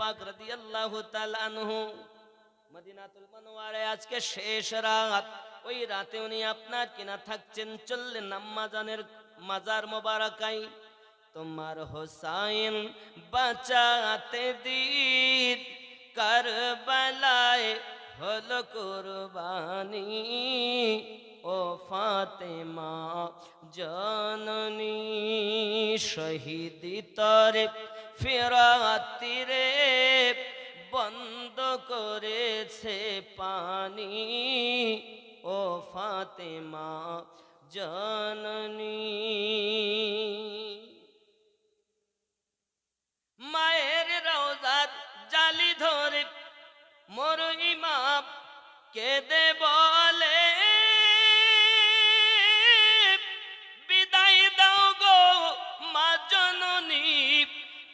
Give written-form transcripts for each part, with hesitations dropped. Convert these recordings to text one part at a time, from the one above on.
পাক রাদিয়াল্লাহু তাআলা আনহু মদিনাতুল মুনাওয়ারায় আজকে শেষ রাত, ওই রাতে উনি আপনার কিনা থাকছেন, চললেন আম্মা জানের মাজার মোবারকায়। তোমার হোসাইন বাঁচাতে দিন কারবালায় হলো কুরবানি, ও ফাতেমা জননী শহীদি তরে ফিরাতি রে বন্ধ করেছে পানি, ও ফাতেমা জননী। মায়ের রওজার জালি ধরে মোর ইমাম কেঁদে বলে, বিদায় দাও গো মা জননী,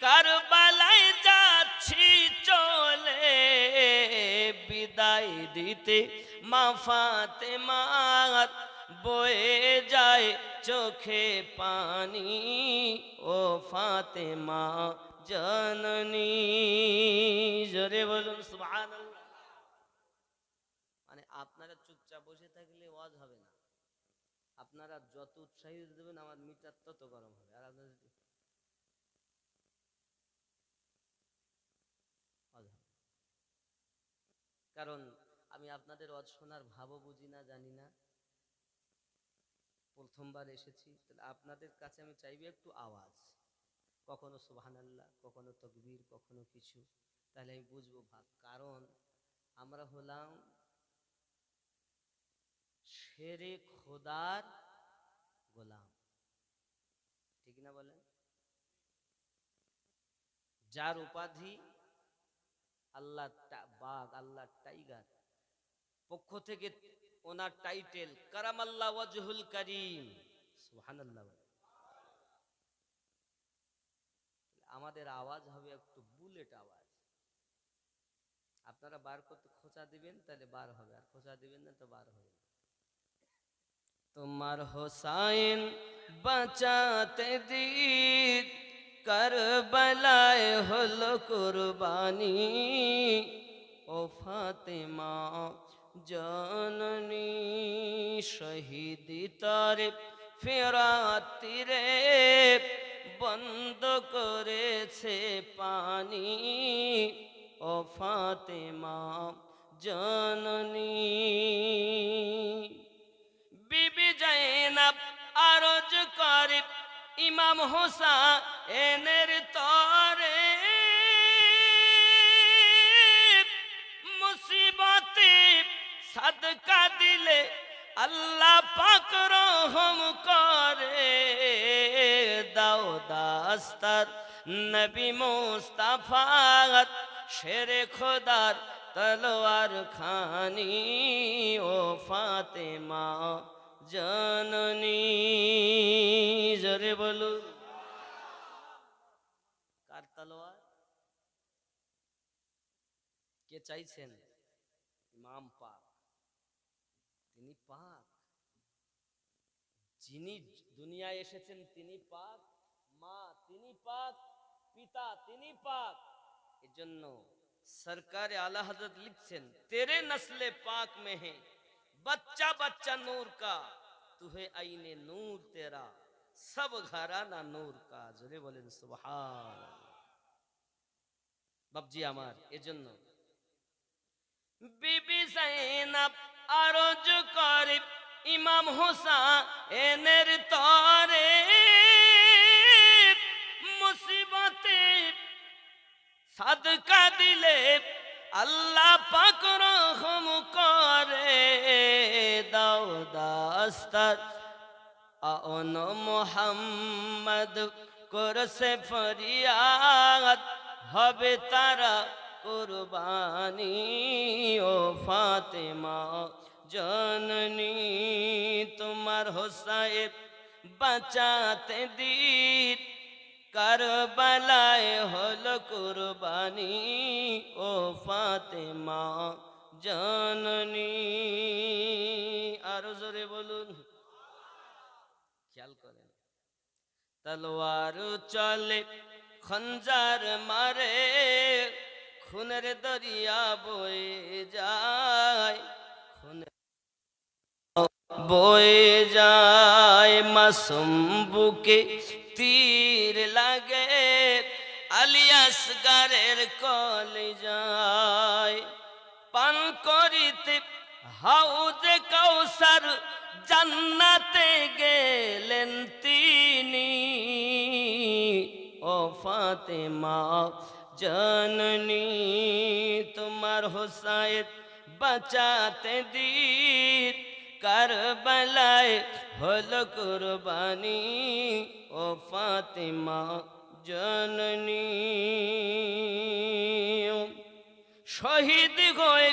কারবালায় যাচ্ছি চলে। বিদায় দিতে মা ফাতেমার বয়ে যায় চোখে পানি, ও ফাতেমা জননী। জোরে বলুন সুবহানাল্লাহ। মানে আপনারা চুপচাপ বসে থাকলে ওয়াজ হবে না, আপনারা যত উৎসাহিত দেবেন আমার মিটার তত গরম হবে। আর আপনারা কারণ আমি আপনাদের ওয়াজ শোনার ভাবও বুঝি না, জানি না, প্রথমবার এসেছি। তাহলে আপনাদের কাছে আমি চাইবো একটু আওয়াজ, কখনো সুবহানাল্লাহ, কখনো তাকবীর, কখনো কিছু, তাহলে আমি বুঝবো ভাব। কারণ আমরা হলাম শেরে খোদার গোলাম, ঠিক না বলেন? যার উপাধি আল্লাহ বাঘ, আল্লাহ টাইগার, পক্ষ থেকে ওনার টাইটেল কারামাল্লাহ ওয়াজহুল কারীম, সুবহানাল্লাহ। আমাদের আওয়াজ হবে একটু বুলেট আওয়াজ। আপনারা বার করতে খোঁচা দিবেন তাহলে বার হবে, আর খোঁচা দিবেন না তো বার হবে না। তোমার হোসাইন বাঁচাতে দিন কারবালায় হলো কুরবানি, ও ফাতেমা জননী শহীদি তরে ফিরাতি রে বন্ধ করেছে পানি, ও ফাতেমা জননী। বিবি জাইনাব আরজ করে ইমাম হোসেনের তরে, মুসিবতে সাদকা দিলে আল্লাহ পাক রহম করে। দাও দাস্তার নবী মুস্তাফাত শেরে খোদার তলোয়ার খানি, ও ফাতেমা জননী। জোরে বলুন, কার তলোয়ার? কে চাইছেন? ইমাম পাক, তিনি পাক, যিনি দুনিয়ায় এসেছেন তিনি পাক, মা তিনি পাক, পিতা তিনি পাক। এজন্য सरकार आला हजरत लिखছেন, तेरे नस्ले पाक में है बच्चा बच्चा नूर का, तू है आईने नूर तेरा सब घराना नूर का। জোরে বলেন সুবহানাল্লাহ। বাবজি আমার, এজন্য বিবি জাইনাব আরজ করে ইমাম হোসেনের তরে, মুসিবতে সাদকা দিলে আল্লাহ পাক রহম করে। দাও দাস্তার আন মুহাম্মদ করছে ফরিয়াদ, হবে তারা কুরবানি, ও ফাতেমা জননী। তোমার হোসাইন বাঁচাতে দিন কারবালায় হলো কুরবানি, ও ফাতেমা জননী। আরো জোরে বলুন, খেয়াল করেন। তলোয়ার চলে খঞ্জার মারে, খুনের দরিয়া বয়ে যায়, খুনের বয়ে যায়, মাসুম বুকে তীর লাগে, আলিয়াস গারের কলিজায়। পান করিতে হাউজে কাউসার, জান্নাতে গেলেন তিনি। ও ফাতেমা জননী, তোমার হোসাইন বাঁচাতে দিন, কারবালায় হলো কুরবানি। ও ফাতেমা জননী, শহীদ হয়ে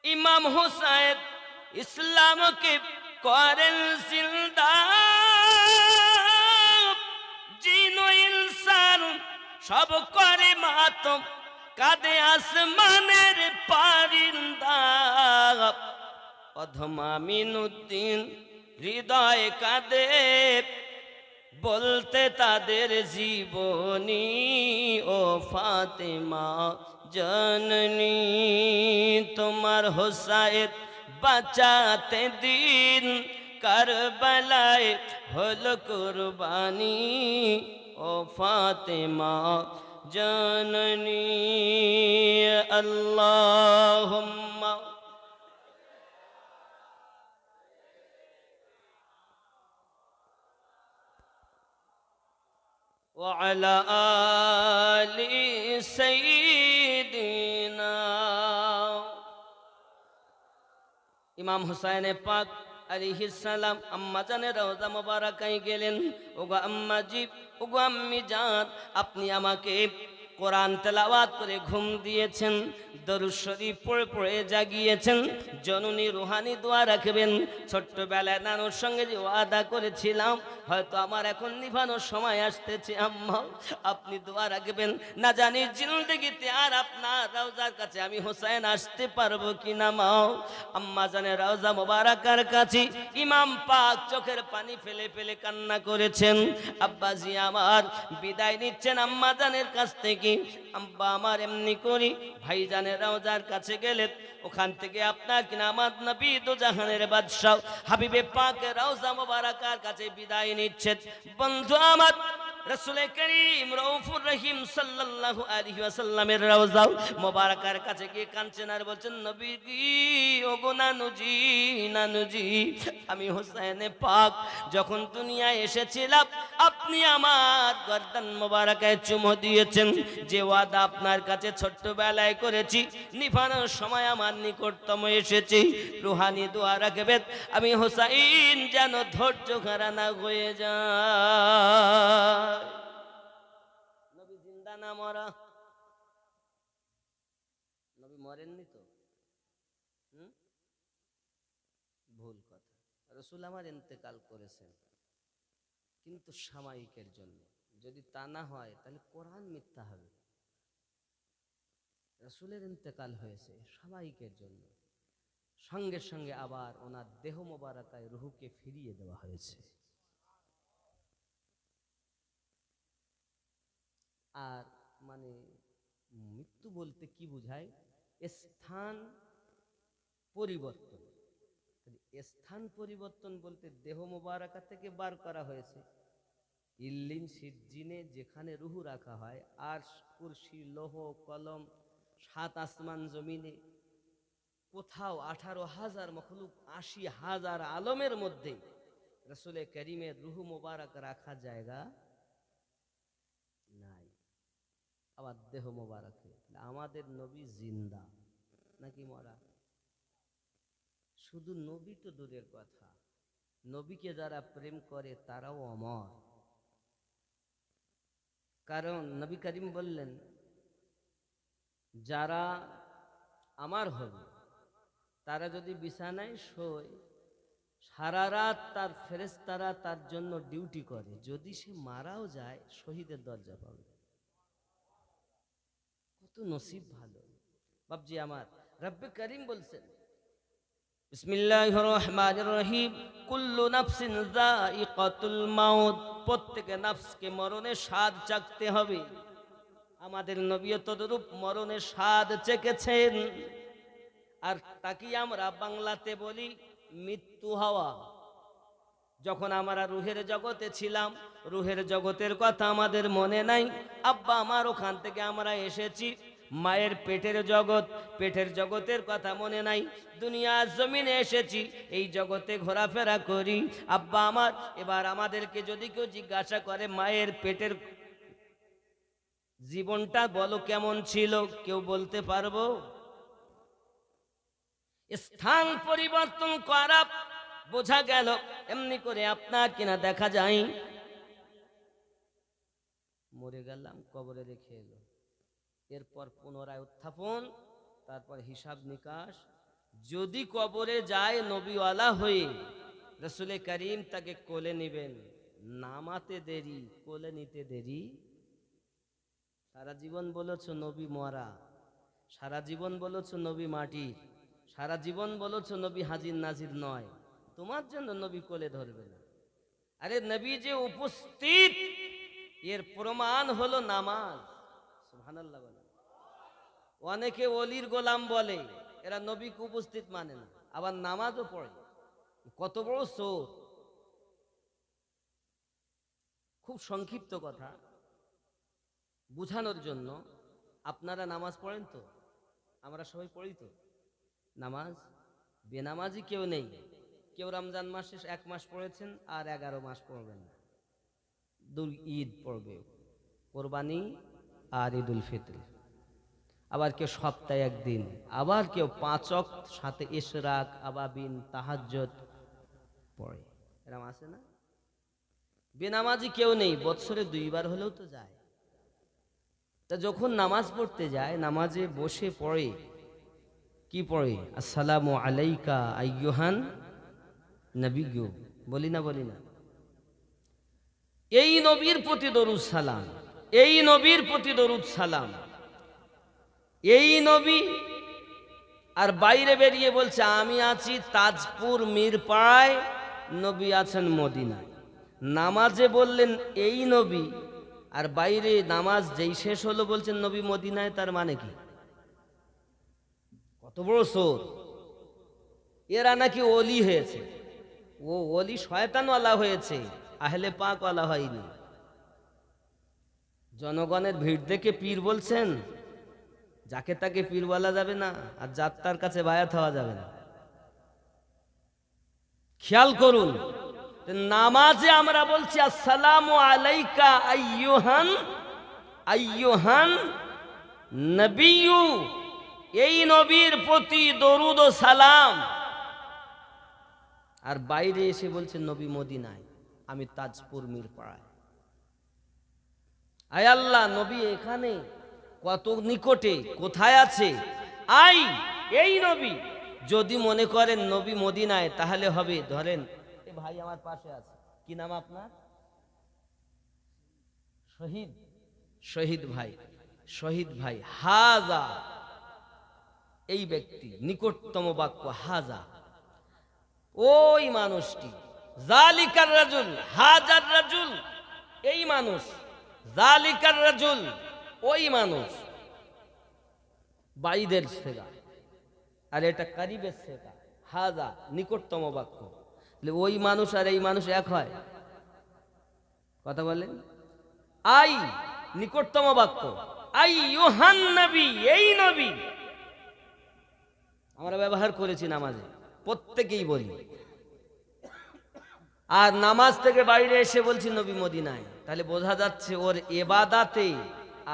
ইমাম হুসাইন ইসলামকে করেন জিন্দা। জিন ও ইনসান সব করে মাতম, কাঁদে আসমানের পারিন্দা। অধমা মিনুদ্দিন হৃদয় কাঁদে, বলতে তাদের জীবনী। ও ফাতেমা জননী, তোমার হোসাইন বাঁচাতে দিন, কারবালায় হলো কুরবানি। ও ফাতেমা জননী, আল্লাহুম্মা وعلى آل سيدنا। ইমাম হুসাইন পাক আলাইহিস সালাম আম্মা জানের রওজা মোবারকায় গেলেন। ওগো আম্মাজি, ওগো আম্মি জান, আপনি আমাকে কোরআন তেলাওয়াত করে ঘুম দিয়েছেন, দরুদ শরীফ পড়ে পড়ে জাগিয়েছেন। জননী রুহানি দোয়া রাখবেন। ছোট্টবেলায় নানুর সঙ্গে যে ওয়াদা করেছিলাম, হয়তো আমার এখন নিভানোর সময় আসতেছে। আম্মা, আপনি দোয়া রাখবেন। না জানি জিন্দেগিতে আর আপনার রওজার কাছে আমি হোসেন আসতে পারবো কিনা। মাও আম্মা জানের রওজা মোবারকার কাছে ইমাম পাক চোখের পানি ফেলে ফেলে কান্না করেছেন। আব্বাজি আমার বিদায় নিচ্ছেন আম্মা জানের কাছ থেকে। আব্বা আমার এমনি করি ভাইজানের রওজার কাছে গেলে, ওখান থেকে আপনার কিনা আমার নবী দো জাহানের বাদশাহ হাবিবে পাকের রওজা মোবারকার কাছে বিদায় নিচ্ছেন। বন্ধু আমার রাসূল করিম রউফুর রহিম সাল্লাল্লাহু আলাইহি ওয়াসাল্লামের রওজা মোবারকার কাছে গিয়ে কাঁদছেন আর বলছেন, নবী ওগো নানুজি, নানুজি, আমি হোসেনে পাক যখন দুনিয়ায় এসেছিলাম, আপনি আমার গর্দান মোবারকায় চুমো দিয়েছেন। যে ওয়াদা আপনার কাছে ছোট্টবেলায় করেছি, নিভানোর সময় আমার নিকটতম এসেছি। রুহানি দোয়া রাখবেন, আমি হোসাইন যেন ধৈর্য হারা না হয়ে যায়। নবী জিন্দা না মরা? নবী মরেননি তো? ভুল কথা। রাসূল আমার ইন্তেকাল করেছেন, কিন্তু সাময়িকের জন্য। যদি তা না হয় তাহলে কোরআন মিথ্যা হবে। রাসূলের ইন্তেকাল হয়েছে সাময়িকের জন্য, সঙ্গে সঙ্গে আবার ওনার দেহ মোবারকায় রূহকে ফিরিয়ে দেওয়া হয়েছে। আর মানে মৃত্যু বলতে কি বোঝায়? স্থান পরিবর্তন। স্থান পরিবর্তন বলতে দেহ মোবারকা থেকে বার করা হয়েছে। ইল্লিন সিজ্জিনে যেখানে রুহু রাখা হয়, আর কুরসি, লৌহ কলম, সাত আসমান জমিনে কোথাও 18,000 মখলুক, 80,000 আলমের মধ্যে রাসূল করিমের রুহু মোবারক রাখা জায়গা নাই। আবার দেহ মোবারকে আমাদের নবী জিন্দা নাকি মরা? শুধু নবী তো দূরের কথা, নবীকে যারা প্রেম করে তারাও অমর। কারণ নবী করিম বললেন, যারা আমার হবে তারা যদি বিছানায় শোয়, সারা রাত তার ফেরেশতারা তার জন্য ডিউটি করে। যদি সে মারাও যায়, শহীদের দরজা পাবে। কত নসিব ভালো বাপজি আমার। রব্বে করিম বলছেন, বিসমিল্লাহির রহমানির রহিম, কুল্লু নাফসিন যায়িকাতুল মাউত, প্রত্যেক নফসকে মরণের স্বাদ চাখতে হবে। আমাদের নবীও তদরূপ মরণের স্বাদ চেখেছেন। আর তাকে আমরা বাংলাতে বলি মৃত্যু হওয়া। যখন আমরা রুহের জগতে ছিলাম, রুহের জগতের কথা আমাদের মনে নাই। আব্বা আমার ওখান থেকে আমরা এসেছি, মায়ের পেটের জগৎ, পেটের জগতের কথা মনে নাই। দুনিয়ার জমিনে এসেছি, এই জগতে ঘোরাফেরা করি। আব্বা আমার, এবার আমাদেরকে যদি কেউ জিজ্ঞাসা করে মায়ের পেটের জীবনটা বলো কেমন ছিল, কেউ বলতে পারবো? স্থান পরিবর্তন করা বোঝা গেল, এমনি করে আপনার কিনা দেখা যায় মরে গেলাম, কবরে রেখে এলো, এরপর পুনরায় উত্থাপন, তারপর হিসাব নিকাশ। যদি কবরে যায় নবীওয়ালা হয়ে, রসুলে করিম তাকে কোলে নিবেন। নামাতে দেরি, কোলে নিতে দেরি। সারা জীবন বলেছ নবী মরা, সারা জীবন বলেছ নবী মাটির, সারা জীবন বলেছ নবী হাজির নাজির নয়, তোমার জন্য নবী কোলে ধরবে না। আরে নবী যে উপস্থিত, এর প্রমাণ হলো নামাজ। সুবহানাল্লাহ বলে। অনেকে অলির গোলাম বলে, এরা নবীকে উপস্থিত মানে না, আবার নামাজও পড়ে। কত বড় সোর! খুব সংক্ষিপ্ত কথা বুঝানোর জন্য, আপনারা নামাজ পড়েন তো? আমরা সবাই পড়ি তো নামাজ? বেনামাজি কেউ নেই। কেউ রমজান মাসে 1 মাস পড়েছেন আর 11 মাস পড়বেন না। ঈদ পড়বে, কোরবানি আর ঈদুল ফিতর। আবার কেউ সপ্তাহে 1 দিন, আবার কেউ 5 ওয়াক্ত সাথে ইশরাক, আবাবিন, তাহাজ্জুদ পড়ে। এরকম আছে না? বেনামাজি কেউ নেই, বছরে 2 বার হলেও তো যায়। তা যখন নামাজ পড়তে যায়, নামাজে বসে পড়ে, কি পড়ে? আসসালামু আলাইকা আইয়ুহান নবিয়্যু, বলি না বলি না? এই নবীর প্রতি দরুদ সালাম, এই নবীর প্রতি দরুদ সালাম। এই নবী আর বাইরে বেরিয়ে বলছে আমি আছি তাজপুর মিরপাড়ায়, নবী আছেন মদিনায়। নামাজে বললেন এই নবী, আর বাইরে নামাজ যেই শেষ হলো বলছেন নবী মদিনায়। তার মানে কি? কত বড় সোর! এরা নাকি ওলি হয়েছে। ও ওলি শয়তানওয়ালা হয়েছে, আহলে পাকওয়ালা হয়নি। জনগণের ভিড় দেখে পীর বলছেন, যাকে তাকে পীর বলা যাবে না, আর যাত্রার কাছে বায়াত হওয়া যাবে না। খেয়াল করুন, নামাজে আমরা বলছি আসসালামু আলাইকা আইয়ুহান আইয়ুহান নবিয়্যু, এই নবীর প্রতি দরুদ ও সালাম। আর বাইরে এসে বলছেন নবী মদিনায়, আমি তাজপুর মিরপাড়ায়। আয় আল্লাহ, নবী এখানে কত নিকটে, কোথায় আছে? আই এই নবী। যদি মনে করেন নবী মদিনায়, তাহলে হবে, ধরেন এ ভাই আমার পাশে আছে, কি নাম আপনার? শহীদ। শহীদ ভাই, শহীদ ভাই হাজা, এই ব্যক্তি, নিকটতম বাক্য হাজা, ওই মানুষটি। জালিকার রাজুল, হাজার রাজুল, এই মানুষ। জালিকার রাজুল, ওই মানুষ। বাইদের সেগা, আর এটা কারিবের সেগা। হাজা নিকটতম বাক্য, ওই মানুষ আর এই মানুষ এক হয়? কথা বলেন। আই নিকটতম বাক্য, আইয়ুহান নবী, এই নবী। আমরা ব্যবহার করেছি নামাজে, প্রত্যেকেই বলি। আর নামাজ থেকে বাইরে এসে বলছি নবী মদিনায়, তাহলে বোঝা যাচ্ছে ওর এবাদাতে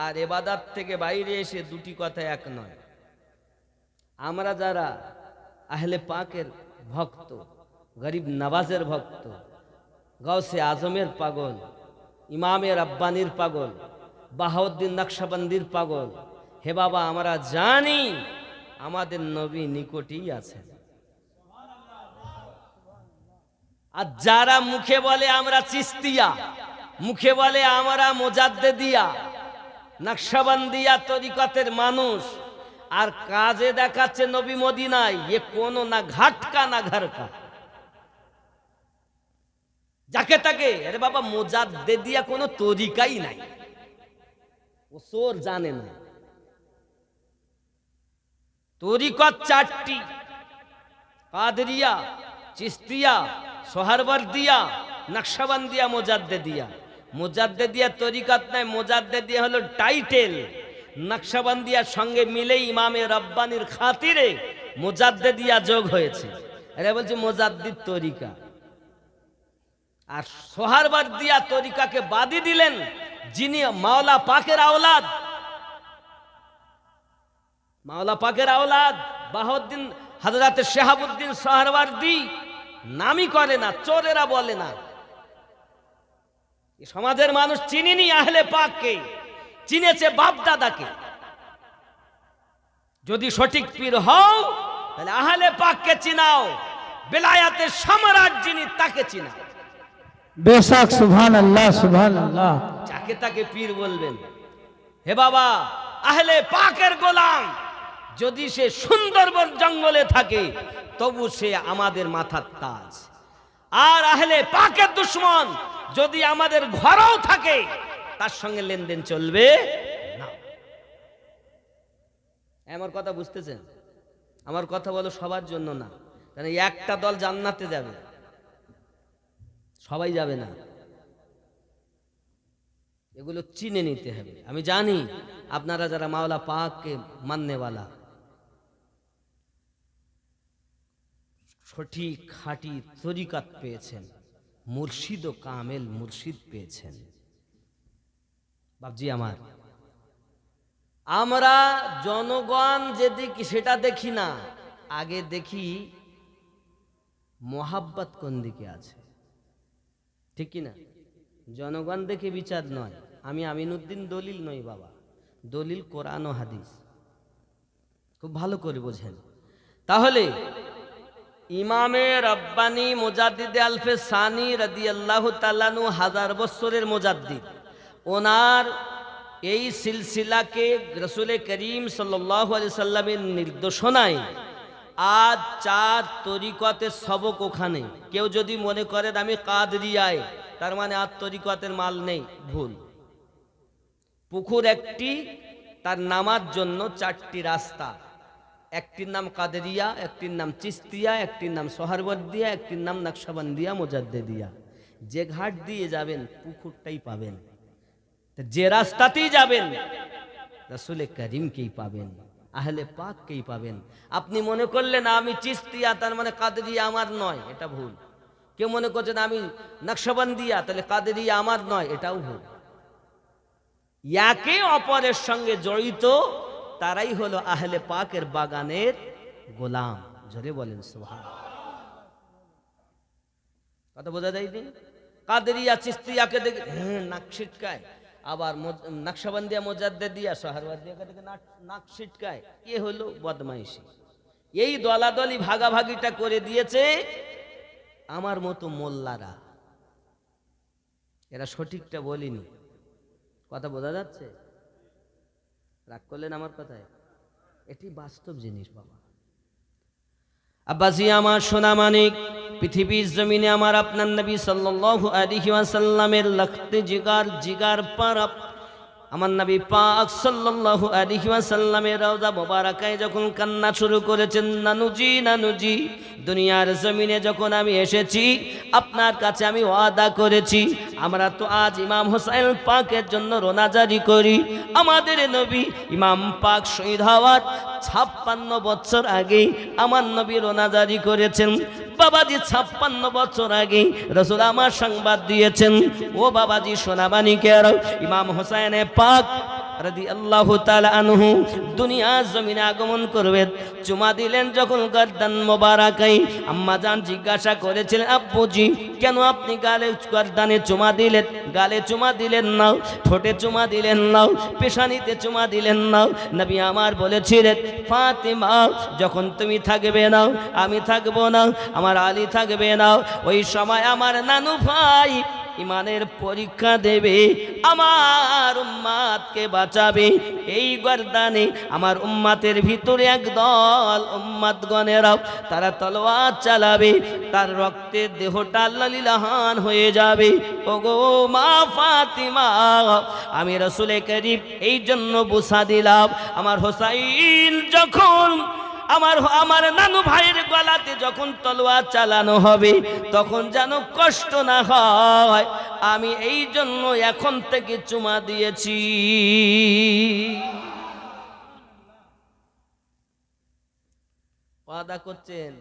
আর এবাদাত থেকে বাইরে এসে দুটি কথা এক নয়। আমরা যারা আহলে পাকের ভক্ত, গরিব নওয়াজের ভক্ত, গাউসে আজমের পাগল, ইমামে রাব্বানির পাগল, বাহাউদ্দিন নকশবন্দির পাগল, হে বাবা আমরা জানি আমাদের নবী নিকটেই আছেন। আর যারা মুখে বলে আমরা চিস্তিয়া, মুখে বলে আমরা মোজাদ্দেদিয়া, নকশবন্দিয়া তরিকতের মানুষ, আর কাজে দেখাচ্ছে নবী মদিনায়, এ কোনো না ঘাটকা না ঘরকা। যাকে তাকে, আরে বাবা মোজাদ্দেদিয়া কোনো তরিকাই নাই। ও চোর জানে না। তরিকত চারটি, কাদরিয়া, চিস্তিয়া, সোহরাওয়ার্দিয়া, নকশবন্দিয়া, মোজাদ্দেদিয়া। মোজাদ্দেদিয়া তরিকত নয়, মোজাদ্দেদিয়া হলো টাইটেল। নকশবন্দিয়ার সঙ্গে মিলেই ইমামে রব্বানির খাতিরে মোজাদ্দেদিয়া যোগ হয়েছে, এরা বলছে মোজাদ্দিদ তরিকা। আর সোহরাওয়ার্দিয়া তরিকাকে বাদই দিলেন যিনি মাওলা পাকের আওলাদ, মাওলা পাকের আওলাদ বাহাউদ্দিন হযরত শিহাবুদ্দিন সোহরাওয়ার্দী নামই করে না, চোরেরা বলে না। সমাজের মানুষ চিনিনি আহলে পাককে, চিনেছে বাপ দাদাকে। যদি সঠিক পীর হও তাহলে আহলে পাককে চিনাও, বেলায়াতের সম্রাট যিনি তাকে চিনাও। বেশক, সুবহানাল্লাহ সুবহানাল্লাহ। যাকে তাকে পীর বলবেন। হে বাবা, আহলে পাকের গোলাম যদি সে সুন্দরবন জঙ্গলে থাকে তবু সে আমাদের মাথার তাজ। আর আহলে পাকের দুশমন যদি আমাদের ঘরেও থাকে তার সঙ্গে লেনদেন চলবে না। আমার কথা বুঝতেছেন? আমার কথা বলো সবার জন্য না, কারণ একটা দল জান্নাতে যাবে, সবাই যাবে না। এগুলো চিনে নিতে হবে। আমি জানি আপনারা যারা মাওলা পাককে মাননেওয়ালা, সঠিক খাঁটি তরিকাত পেয়েছেন, মুর্শিদ ও কামেল মুর্শিদ পেয়েছেন। বাবজি আমার, আমরা জনগণ যেদিকে সেটা দেখি না, আগে দেখি মোহাব্বত কোন দিকে আছে, ঠিক কি না? জনগণ দেখে বিচার নয়। আমি আমিনউদ্দিন দলিল নই বাবা, দলিল কোরআন ও হাদিস। খুব ভালো করে বোঝেন। তাহলে ইমামে রব্বানি মুজাদ্দিদে আলফে সানি রাদিয়াল্লাহু তাআলা আনহু 1000 বছরের মুজাদ্দিদ, ওনার এই সিলসিলাকে রাসূল করিম সাল্লাল্লাহু আলাইহি সাল্লামের নির্দেশনায় আজ 4 তরিকতের সবক ওখানে। কেউ যদি মনে করেন আমি কাদরিয়ায়, তার মানে আর তরিকতের মাল নেই, ভুল। পুকুর একটি, তার নামার জন্য 4টি রাস্তা, একটির নাম কাদরিয়া, একটির নাম চিস্তিয়া, একটির নাম সোহরাওয়ার্দিয়া, একটির নাম নকশবন্দিয়া, মোজাদ্দেদিয়া। যে ঘাট দিয়ে যাবেন পুকুরটাই পাবেন, যে রাস্তাতেই যাবেন রাসূল করিমকেই পাবেন, আহলে পাককেই পাবেন। আপনি মনে করলেন আমি চিস্তিয়া তার মানে কাদরিয়া আমার নয়, এটা ভুল। কেউ মনে করছেন আমি নকশবন্দিয়া তাহলে কাদরিয়া আমার নয়, এটাও ভুল। একে অপরের সঙ্গে জড়িত তারাই হলো আহলে পাকের বাগানের গোলাম। জোরে বলেন সুবহানাল্লাহ। কথা বোঝা যায়নি? কাদরিয়া চিস্তিয়াকে দেখে নাক ছিটকায়, আবার নকশবন্দিয়া মোজাদ্দেদিয়া সোহরাওয়ার্দিয়াকে দেখে নাক ছিটকায়। এ হলো বদমাইশি। এই দলাদলি ভাগাভাগিটা করে দিয়েছে আমার মতো মোল্লারা। এরা সঠিকটা বলিনি। কথা বোঝা যাচ্ছে? রাগ করলেন আমার কথায়? এটি বাস্তব জিনিস বাবা। আব্বাসি আমার সোনা মানিক, পৃথিবীর জমিনে আমার আপনার নবী সাল্লাল্লাহু আলাইহি ওয়াসাল্লামের লখতে জিগার পারা আমার নবী পাক সাল্লাল্লাহু আলাইহি ওয়াসাল্লামের রওজা মোবারকায় যখন কান্না শুরু করেছেন, নানুজি নানুজি, দুনিয়ার জমিনে যখন আমি এসেছি আপনার কাছে আমি ওয়াদা করেছি, আমরা তো আজ ইমাম হোসেন পাকের জন্য রোনা জারি করি। আমাদের নবী ইমাম পাক শহীদ হওয়ার 56 বছর আগে আমার নবী রোনা জারি করেছেন। বাবাজি 56 বছর আগে রাসূল আমার সংবাদ দিয়েছেন, ও বাবাজি সোনাবানিকের ইমাম হোসেন পাক রাদিয়াল্লাহু তাআলা আনহু দুনিয়ার জমিনে আগমন করবে। চুমা দিলেন যখন গর্দান মোবারকায়, আম্মা জান জিজ্ঞাসা করেছিলেন, আব্বুজি কেন আপনি গর্দানে চুমা দিলেন? গালে চুমা দিলেন না, ঠোঁটে চুমা দিলেন না, পেশানিতে চুমা দিলেন না? নবী আমার বলেছিলেন, ফাতেমা যখন তুমি থাকবে না আমি থাকবো না, আমার আলী থাকবে না, ওই সময় আমার নানু ভাই ইমানের পরীক্ষা দেবে, আমার উম্মাতকে বাঁচাবে। এই গর্দানে আমার উম্মাতের ভিতরে একদল উম্মাতগণেরাও তারা তলোয়ার চালাবে, তার রক্তে দেহটা লালিলাহান হয়ে যাবে। ওগো মা ফাতিমা, আমি রাসূল করিম এই জন্য বুসা দিলাম, আমার হোসাইন যখন আমার নানু ভাইয়ের গলাতে যখন তলোয়ার চালানো হবে তখন যেন কষ্ট না হয়, আমি এই জন্য এখন থেকে চুমা দিয়েছি। ওয়াদা করছেন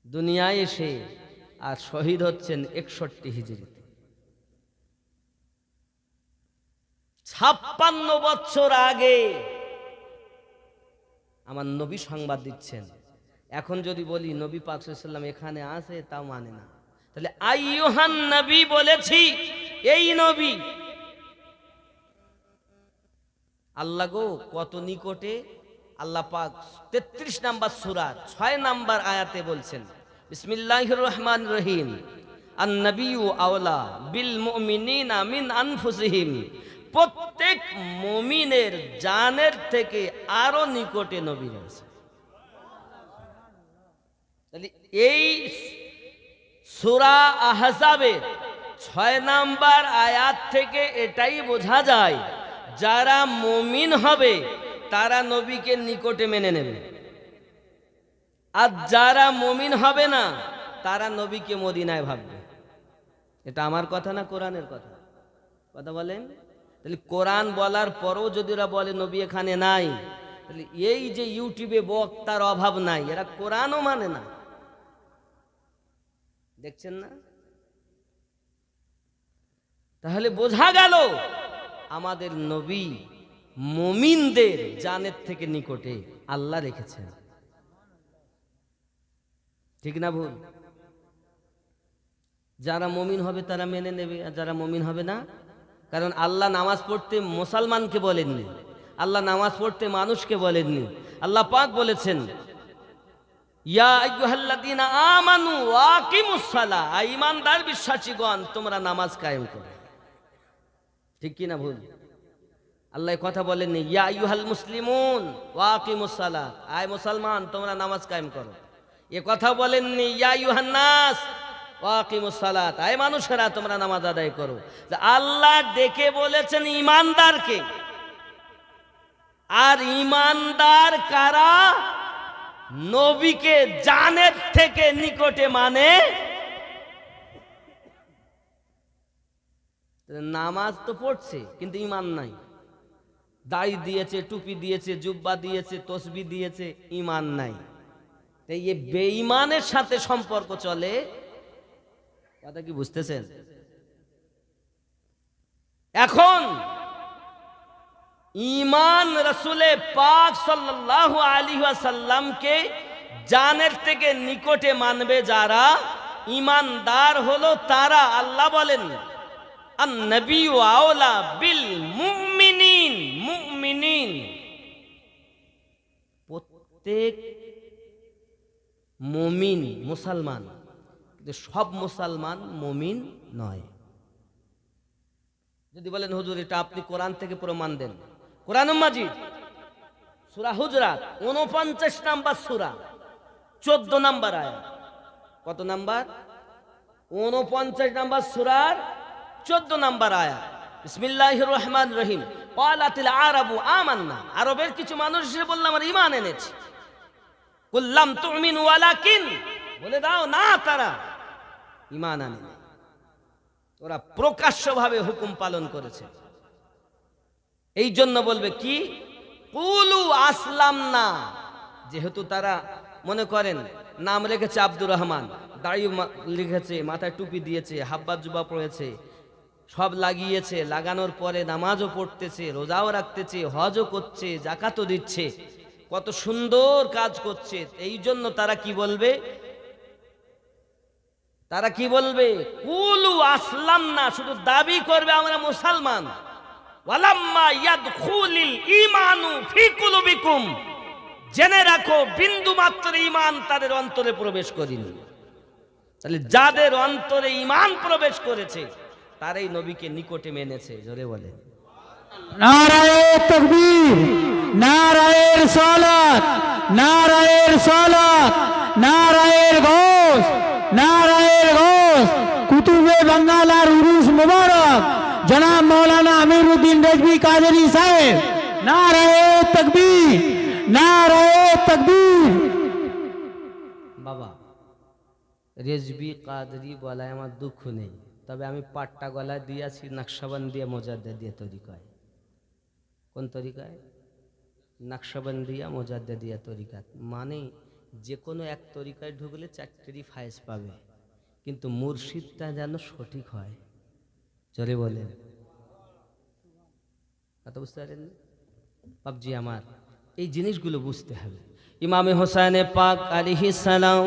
দুনিয়ায় এসে, আর শহীদ হচ্ছেন 61 হিজরিতে। 56 বছর আগে আমার নবী সংবাদ দিচ্ছেন। এখন যদি বলি নবী পাক সাল্লাল্লাহু আলাইহি ওয়াসাল্লাম এখানে আছে, তাও মানে না। তাহলে আইয়ুহান নবী বলেছি, এই নবী আল্লাহ গো কত নিকটে। আল্লাহ পাক 33 নম্বর সূরা 6 নম্বর আয়াতে বলছেন, বিসমিল্লাহির রহমানির রহিম, আন-নবিয়্যু আওলা বিল মুমিনিনা মিন আনফুসিহিম। প্রত্যেক মুমিনের জানের থেকে আরো নিকটে নবী রয়েছে। তাহলে এই সূরা আহজাবের 6 নম্বর আয়াত থেকে এটাই বোঝা যায়, যারা মুমিন হবে তারা নবীকে নিকটে মেনে নেবে, আর যারা মুমিন হবে না তারা নবীকে মদিনায় ভাববে। এটা আমার কথা না কোরআনের কথা? কথা বলেন। তাহলে কোরআন বলার পরও যদি ওরা বলে নবী এখানে নাই, তাহলে এই যে ইউটিউবে বক্তার অভাব নাই, এরা কোরআনও মানে না। দেখছেন না? তাহলে বোঝা গেল আমাদের নবী মুমিনদের জানের থেকে নিকটে আল্লাহ রেখেছেন। ঠিক না ভুল? যারা মুমিন হবে তারা মেনে নেবে, আর যারা মুমিন হবে না। কারণ আল্লাহ নামাজ পড়তে মুসলমানকে বলেননি, আল্লাহ নামাজ পড়তে মানুষকে বলেননি। আল্লাহ পাক বলেছেন, ইয়া আইয়ুহাল্লাযীনা আমানু ওয়া আকিমুস সালাহ, ঈমানদার বিশ্বাসীগণ তোমরা নামাজ কায়েম করো। ঠিক কি না ভুল? আল্লাহ কথা বলেননি ইয়া আইয়ুহাল মুসলিমুন ওয়া আকিমুস সালাহ, আয় মুসলমান তোমরা নামাজ কায়েম করো। এ কথা বলেননি ইয়া আইয়ুহান নাস ওয়া আকিমুস সালাত, আয় মানুষেরা তোমরা নামাজ আদায় করো। আল্লাহ ডেকে বলেছেন ঈমানদারকে। আর ঈমানদার কারা? নবীকে জানের থেকে নিকটে মানে। নামাজ তো পড়ছে কিন্তু ঈমান নাই, দাড়ি দিয়েছে, টুপি দিয়েছে, জুব্বা দিয়েছে, তসবিহ দিয়েছে, ঈমান নাই। তাই এই বেঈমানের সাথে সম্পর্ক চলে। কথা কি বুঝতেছেন? এখন ঈমান রাসূলে পাক সাল্লাল্লাহু আলাইহি ওয়াসাল্লামকে জানের থেকে নিকটে মানবে যারা, ঈমানদার হলো তারা। আল্লাহ বলেন আন-নবিয়্যু আওলা বিল মুমিনিন, মুমিনিন প্রত্যেক মুমিন মুসলমান, কিন্তু সব মুসলমান মুমিন নয়। যদি বলেন হুজুর এটা আপনি কোরআন থেকে প্রমাণ দেন, কোরআনুল মাজিদ সূরা হুজরাত 49 নম্বর সূরা 14 নম্বর আয়াত। কত নাম্বার? 49 নম্বর সূরার 14 নম্বর আয়াত। বিসমিল্লাহির রহমানির রহিম, ক্বালাতিল আরাবু আমান্না, আরবের কিছু মানুষ এসে বলল আমরা ঈমান এনেছি। কুল্লাম তুমিনু ওয়ালাকিন, বলে দাও না তারা ঈমান আনেনি, ওরা প্রকাশ্যভাবে হুকুম পালন করেছে। এই জন্য বলবে কি কুলু আসলামনা, যেহেতু তারা মনে করেন নাম রেখেছে আব্দুর রহমান, দাড়ি লিখেছে, মাথায় টুপি দিয়েছে, হাব্বা জুবা পড়েছে, সব লাগিয়েছে, লাগানোর পরে নামাজও পড়তেছে, রোজাও রাখতেছে, হজও করছে, জাকাতও দিচ্ছে, কত সুন্দর কাজ করছে। এই জন্য তারা কি বলবে? তারা কি বলবে? কুলু আসলাম না, শুধু দাবি করবে আমরা মুসলমান। ওয়ালাম্মা ইয়াদখুলিল ঈমানু ফি কুলুবিকুম, জেনে রাখো বিন্দু মাত্র ঈমান তাদের অন্তরে প্রবেশ করেনি। তাহলে যাদের অন্তরে ঈমান প্রবেশ করেছে তারাই নবীকে নিকটে মেনেছে। জোরে বলে নারায়ে তাকবীর, নারায়ে রিসালাত, নারায়ে রিসালাত, নারায়ে গৌস, নারায়ে গৌস। কুতুবে বাঙ্গালার উরুস মুবারক জনাব মৌলানা আমিরউদ্দিন রেজভী কাদেরী সাহেব। নারায়ে তাকবীর, নারায়ে তাকবীর। বাবা, রেজবি কাদরি গলায় আমার দুঃখ নেই, তবে আমি পাট্টা গলায় দিয়েছি নকশবন্দিয়া মোজাদ্দেদিয়া তরিকায়। কোন তরিকায়? নকশবন্দিয়া মোজাদ্দেদিয়া তরিকাত। মানে যে কোনো এক তরিকায় ঢুকলে চারটেরই ফায়েজ পাবে, কিন্তু মুর্শিদটা যেন সঠিক হয়। চলে বলেন, কথা বুঝতে পারেন? বাবজি আমার, এই জিনিসগুলো বুঝতে হবে। ইমামে হোসেনে পাক আলাইহিস সালাম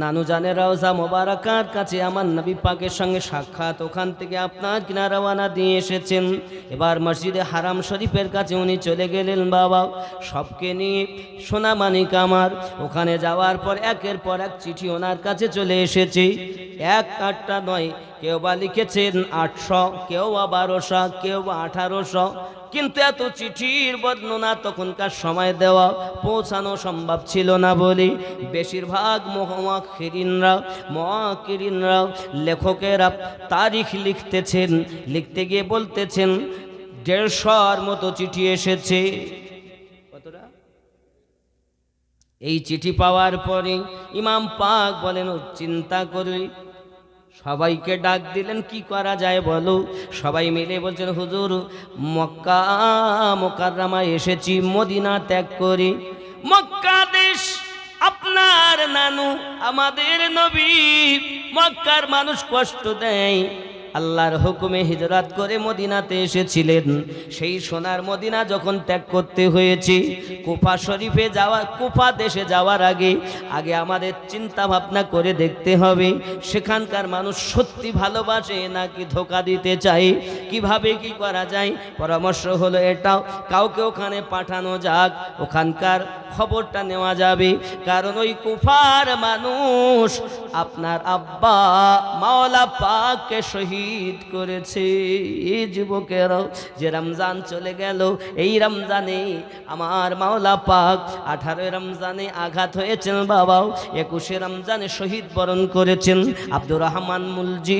নানু জানে রওজা মোবারকার কাছে আমার নবী পাকের সঙ্গে সাক্ষাৎ, ওখান থেকে আপনার কিনা রওনা দিয়ে এসেছেন। এবার মসজিদে হারাম শরীফের কাছে উনি চলে গেলেন। বাবা, সবকে নিয়ে সোনামানিক আমার ওখানে যাওয়ার পর একের পর এক চিঠি ওনার কাছে চলে এসেছে। এক আটটা নয়, কেউ বা লিখেছেন 800, কেউ বা 1200, কেউ বা 1800, কিন্তু এত চিঠির বর্ণনা তখনকার সময় দেওয়া পৌঁছানো সম্ভব ছিল না বলে বেশিরভাগ মুহাক্কিরিনরা লেখকেরা তারিখ লিখতেছেন, লিখতে গিয়ে বলতেছেন 150-র মতো চিঠি এসেছে। কতটা? এই চিঠি পাওয়ার পরে ইমাম পাক বলেন, চিন্তা করে সবাইকে ডাক দিলেন, কি করা যায় বলো? সবাই মিলে বলছেন, হুজুর মক্কা মুকাররমায় এসেছি মদিনা ত্যাগ করে। মক্কা দেশ আপনার নানু আমাদের নবী, মক্কার মানুষ কষ্ট দেয়, আল্লাহর হুকুমে হিজরত করে মদিনাতে এসেছিলেন। সেই সোনার মদিনা যখন ত্যাগ করতে হয়েছে, কুফা শরীফে যাওয়া, কুফা দেশে যাওয়ার আগে আমাদের চিন্তা ভাবনা করে দেখতে হবে সেখানকার মানুষ সত্যি ভালোবাসে নাকি ধোঁকা দিতে চায়, কিভাবে কি করা যায়। পরামর্শ হলো এটাও, কাউকে ওখানে পাঠানো যাক, ওখানকার খবরটা নেওয়া যাবে। কারণ ওই কুফার মানুষ আপনার আব্বা মাওলা পাককে শহীদ করেছে। এই যুবকেরাও যে রমজান চলে গেল, এই রমজানে আমার মাওলা পাক 18 রমজানে আঘাত হয়েছেন বাবাও, 21 রমজানে শহীদ বরণ করেছেন। আব্দুর রহমান মুলজি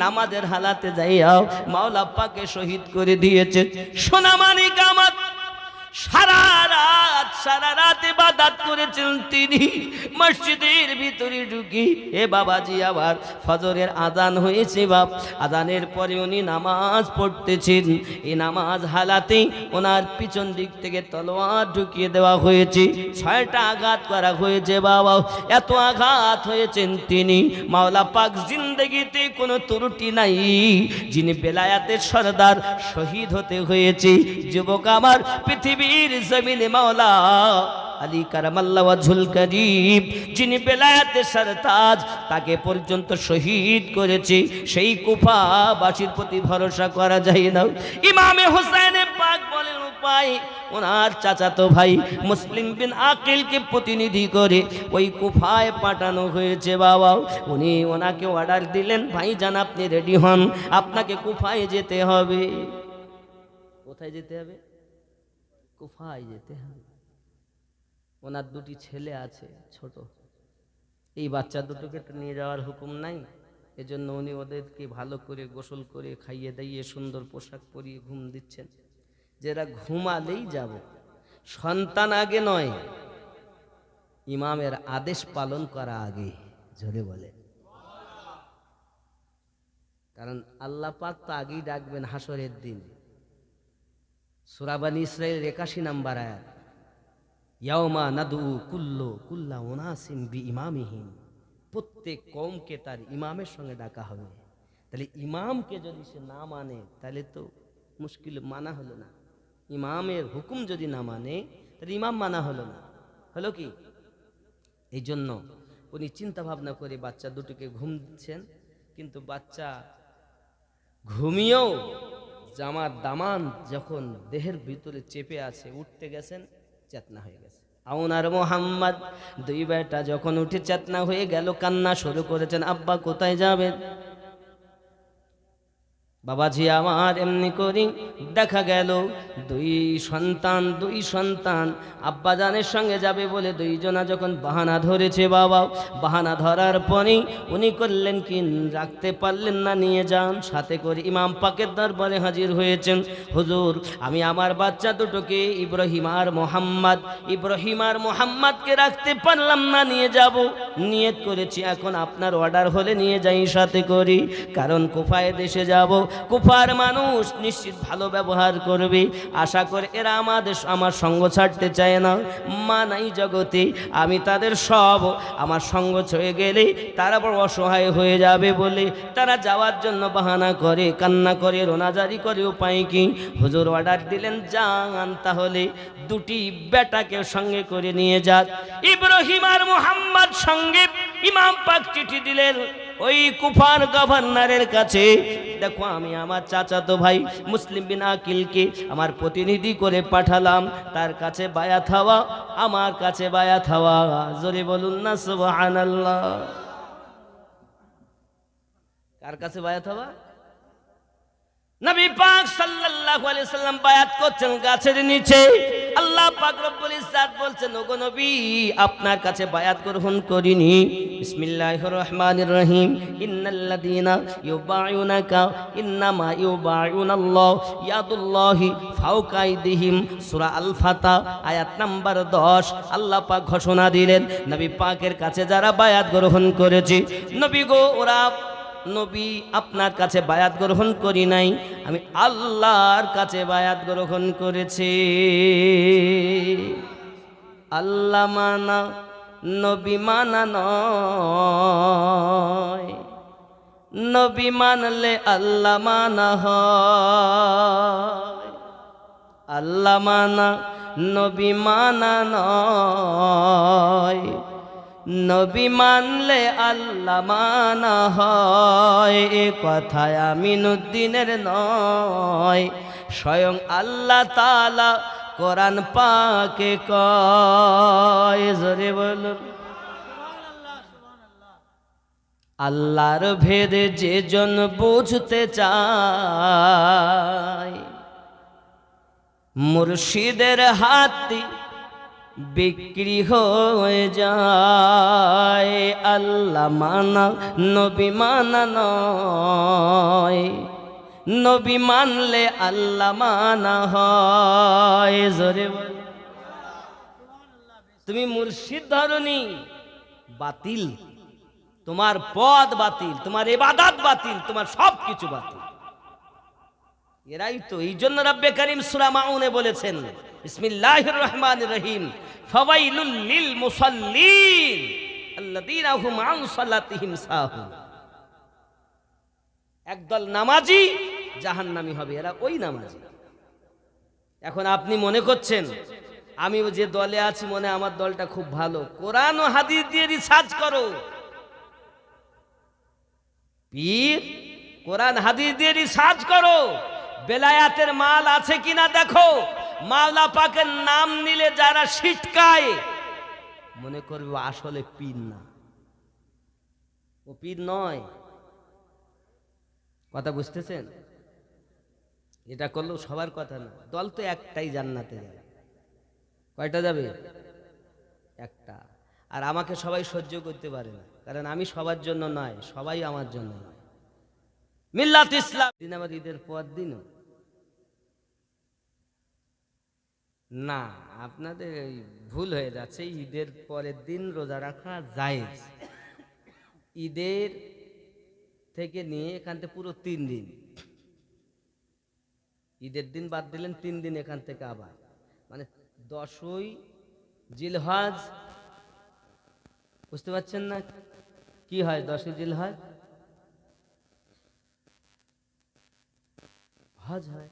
নামাজের হালাতে যাইয়াও মাওলা পাককে শহীদ করে দিয়েছে। সোনামানিক আমার সারা রাত ইবাদত করেছেন তিনি মসজিদের ভিতরে ঢুকি। এ বাবাজি, আবার ফজরের আজান হয়েছে বাপ, আজানের পরে উনি নামাজ পড়তেছেন। এই নামাজ হালাতে ওনার পিছন দিক থেকে তলোয়ার ঢুকিয়ে দেওয়া হয়েছে, 6টা আঘাত করা হয়েছে বাবা। এত আঘাত হয়েছেন তিনি, মাওলা পাক জিন্দেগিতে কোনো ত্রুটি নাই, যিনি বেলায়াতের সরদার শহীদ হতে হয়েছে। যুবক আমার, পৃথিবীর জমিনে মাওলা আলী কারামাল্লাহ ওয়াজহুল কারীম যিনি বেলায়েতের সরতাজ, তাকে পর্যন্ত শহীদ করেছে। সেই কুফাবাসীর প্রতি ভরসা করা যায় না। ইমামে হোসেনে পাক বলেন, উপায় ওনার চাচাতো ভাই মুসলিম বিন আকিলকে প্রতিনিধি করে ওই কুফায় পাঠানো হয়েছে বাবা। উনি ওনাকে অর্ডার দিলেন, ভাইজান আপনি রেডি হন, আপনাকে কুফায় যেতে হবে। কোথায় যেতে হবে? কুফায় যেতে হবে। ওনার 2টি ছেলে আছে ছোট, এই বাচ্চা দুটোকে তো নিয়ে যাওয়ার হুকুম নাই, এজন্য উনি ওদেরকে ভালো করে গোসল করে খাইয়ে দাইয়ে সুন্দর পোশাক পরিয়ে ঘুম দিচ্ছেন। যেরা ঘুমালেই যাব, সন্তান আগে নয়, ইমামের আদেশ পালন করা আগে। জোরে বলে, কারণ আল্লাহ পাক তো আগেই ডাকবেন হাসরের দিন। সূরা বনী ইসরাঈল 81 নম্বর আয়াত, ইয়াউমা নাদউ কুল্লা উনাসিন বিইমামিহিম, প্রত্যেক কওমকে তার ইমামের সঙ্গে ডাকা হবে। তাহলে ইমামকে যদি সে না মানে তাহলে তো মুশকিল, মানা হলো না। ইমামের হুকুম যদি না মানে তাহলে ইমাম মানা হলো না, হলো কি? এই জন্য উনি চিন্তা ভাবনা করে বাচ্চা দুটোকে ঘুম দিচ্ছেন, কিন্তু বাচ্চা ঘুমিয়েও জামার দামান যখন দেহের ভিতরে চেপে আছে, উঠতে গেছেন, চেতনা হয়ে গেছে। আউন আর মোহাম্মদ দুই বেটা যখন উঠে চেতনা হয়ে গেল, কান্না শুরু করেছেন, আব্বা কোথায় যাবেন? বাবাজি আমার এমনি করি দেখা গেল দুই সন্তান আব্বাজানের সঙ্গে যাবে বলে দুইজনা যখন বাহানা ধরেছে, বাবা বাহানা ধরার পরেই উনি করলেন কি, রাখতে পারলেন না, নিয়ে যান। সাথে করে ইমাম পাকের দরবারে হাজির হয়েছেন। হুজুর, আমি আমার বাচ্চা দুটোকে ইব্রাহিম আর মোহাম্মদকে রাখতে পারলাম না, নিয়ে যাব। নিয়ত করেছি এখন আপনার অর্ডার হলে নিয়ে যাই সাথে করি, কারণ কুফায় দেশে যাব, কুফার মানুষ নিশ্চিত ভালো ব্যবহার করবে। আশা করে এরা আমার সঙ্গ ছাড়তে চায় না, মা নাই জগতে, আমি তাদের সব আমার সঙ্গ ছুঁয়ে গেলে তারা বড় অসহায় হয়ে যাবে বলে তারা যাওয়ার জন্য বাহানা করে, কান্না করে, রোনাজারি করে। উপায় কি? হুজুর অর্ডার দিলেন, যান তাহলে দুটি বেটাকে সঙ্গে করে নিয়ে যাক। ইব্রাহিম আর মোহাম্মদ সঙ্গে ইমাম পাক চিঠি দিলেন ওই কুফার গভর্নরের কাছে, দেখো আমি আমার চাচাতো ভাই মুসলিম বিন আকিলকে আমার প্রতিনিধি করে পাঠালাম, তার কাছে বায়াত হওয়া, আমার কাছে বায়াত হওয়া। জোরে বলুন না সুবহানাল্লাহ। কার কাছে বায়াত হওয়া? নবী পাক সাল্লাল্লাহু আলাইহি সাল্লাম বায়াত করছেন গাছের নিচে। আল্লাহ পাক রব্বুল ইজ্জত বলছেন, ওগো নবী, আপনার কাছে বায়াত গ্রহণ করিনি। বিসমিল্লাহির রহমানির রহিম। ইন্নাল্লাযীনা ইউবাইউনাকা ইন্নামা ইউবাইউনাল্লাহ ইয়াদুল্লাহি ফাওকা আইদিহিম। সূরা আল ফাতহ আয়াত নাম্বার 10। আল্লাহ পাক ঘোষণা দিলেন, নবী পাকের কাছে যারা বায়াত গ্রহণ করেছে, নবী গো, নবী আপনার কাছে বায়াত গ্রহণ করি নাই, আমি আল্লাহর কাছে বায়াত গ্রহণ করেছি। আল্লাহ মানা নবী মানা নয়, নবী মানলে আল্লাহ মানা হয়। আল্লাহ মানা নবী মানা নয়, নবী মানলে আল্লাহ মানা হয়। এ কথায় আমিনুদ্দিনের নয়, স্বয়ং আল্লাহ তাআলা কোরআন পাকে কয়। জোরে বলুন আল্লাহর ভেদে যে জন বুঝতে চায়, মুর্শিদের হাতে বিক্রি হয়ে যায়। আল্লাহ মানা নবী মানা নয়, নবী মানলে আল্লাহ মানা হয়। জোরে বল। তুমি মুর্শিদ ধরনি, বাতিল, তোমার পদ বাতিল, তোমার ইবাদত বাতিল, তোমার সব কিছু বাতিল। এরাই তো, এই জন্য রব্বে করিম সূরা মাউনে বলেছেন, বিসমিল্লাহির রহমানির রহিম, ফাওয়াইলুল লিল মুসাল্লিন আল্লাযীনা হুম আন সালাতিহিম সাহুন। একদল নামাজি জাহান্নামী হবে, এরা ওই নামাজি। এখন আপনি মনে করছেন আমি যে দলে আছি, মনে আমার দলটা খুব ভালো, কোরআন ও হাদিস দিয়ে রিসার্চ করো। পীর, কোরআন হাদিস দিয়ে রিসার্চ করো, বেলায়াতের মাল আছে কিনা দেখো। মাওলা পাকের নাম নিলে যারা ছিটকায়, মনে করবে আসলে পীর না, ও পীর নয়। কথা বুঝতেছেন? এটা করলেও সবার কথা না, দল তো একটাই, জান্নাতে যাবে। কয়টা যাবে? একটা। আর আমাকে সবাই সহ্য করতে পারে না, কারণ আমি সবার জন্য নয়, সবাই আমার জন্য নয়। মিল্লাত ইসলাম দিন আবার ঈদের পর দিনও না, আপনাদের ভুল হয়ে যাচ্ছে। ঈদের পরের দিন রোজা রাখা জায়েজ। ঈদের থেকে নিয়ে এখান থেকে পুরো 3 দিন, ঈদের দিন বাদ দিলেন 3 দিন এখান থেকে, আবার মানে 10ই জিলহজ, বুঝতে পারছেন না কি হয়? 10ই জিলহজ হজ হয়,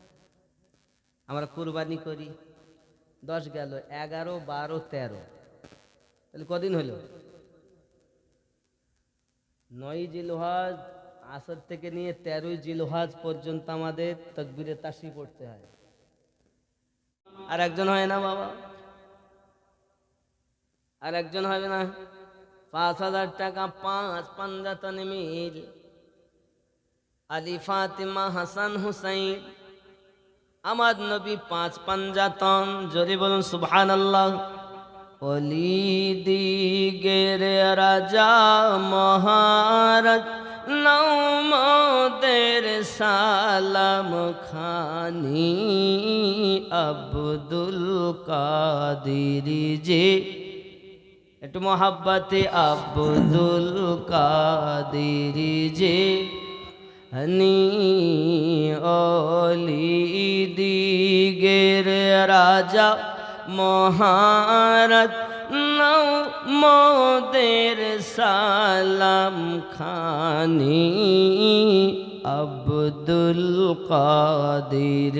আমরা কুরবানি করি। 10 গেল, 11, 12, 13, তাহলে কদিন হলো? 9ই জিলহজ আসর থেকে নিয়ে 13ই জিলহজ পর্যন্ত আমাদের তাকবীরে তাশরিফ পড়তে হয়। আর একজন হয় না বাবা, আর একজন হবে না 5,000 টাকা 5 পাঞ্জাতন মিল আলী ফাতিমা হাসান হুসাইন আমার নবী 5 পাঞ্জাতন জোরে বলুন সুবহানাল্লাহ অলি দিগের রাজা মহারাজ নৌমদের সালাম খানি আব্দুল কাদির যে একটু মোহাব্বতে আব্দুল কাদির যে হনি অলি দিগের রাজা মহারাজ নৌমদের সালাম খানি আব্দুল কাদির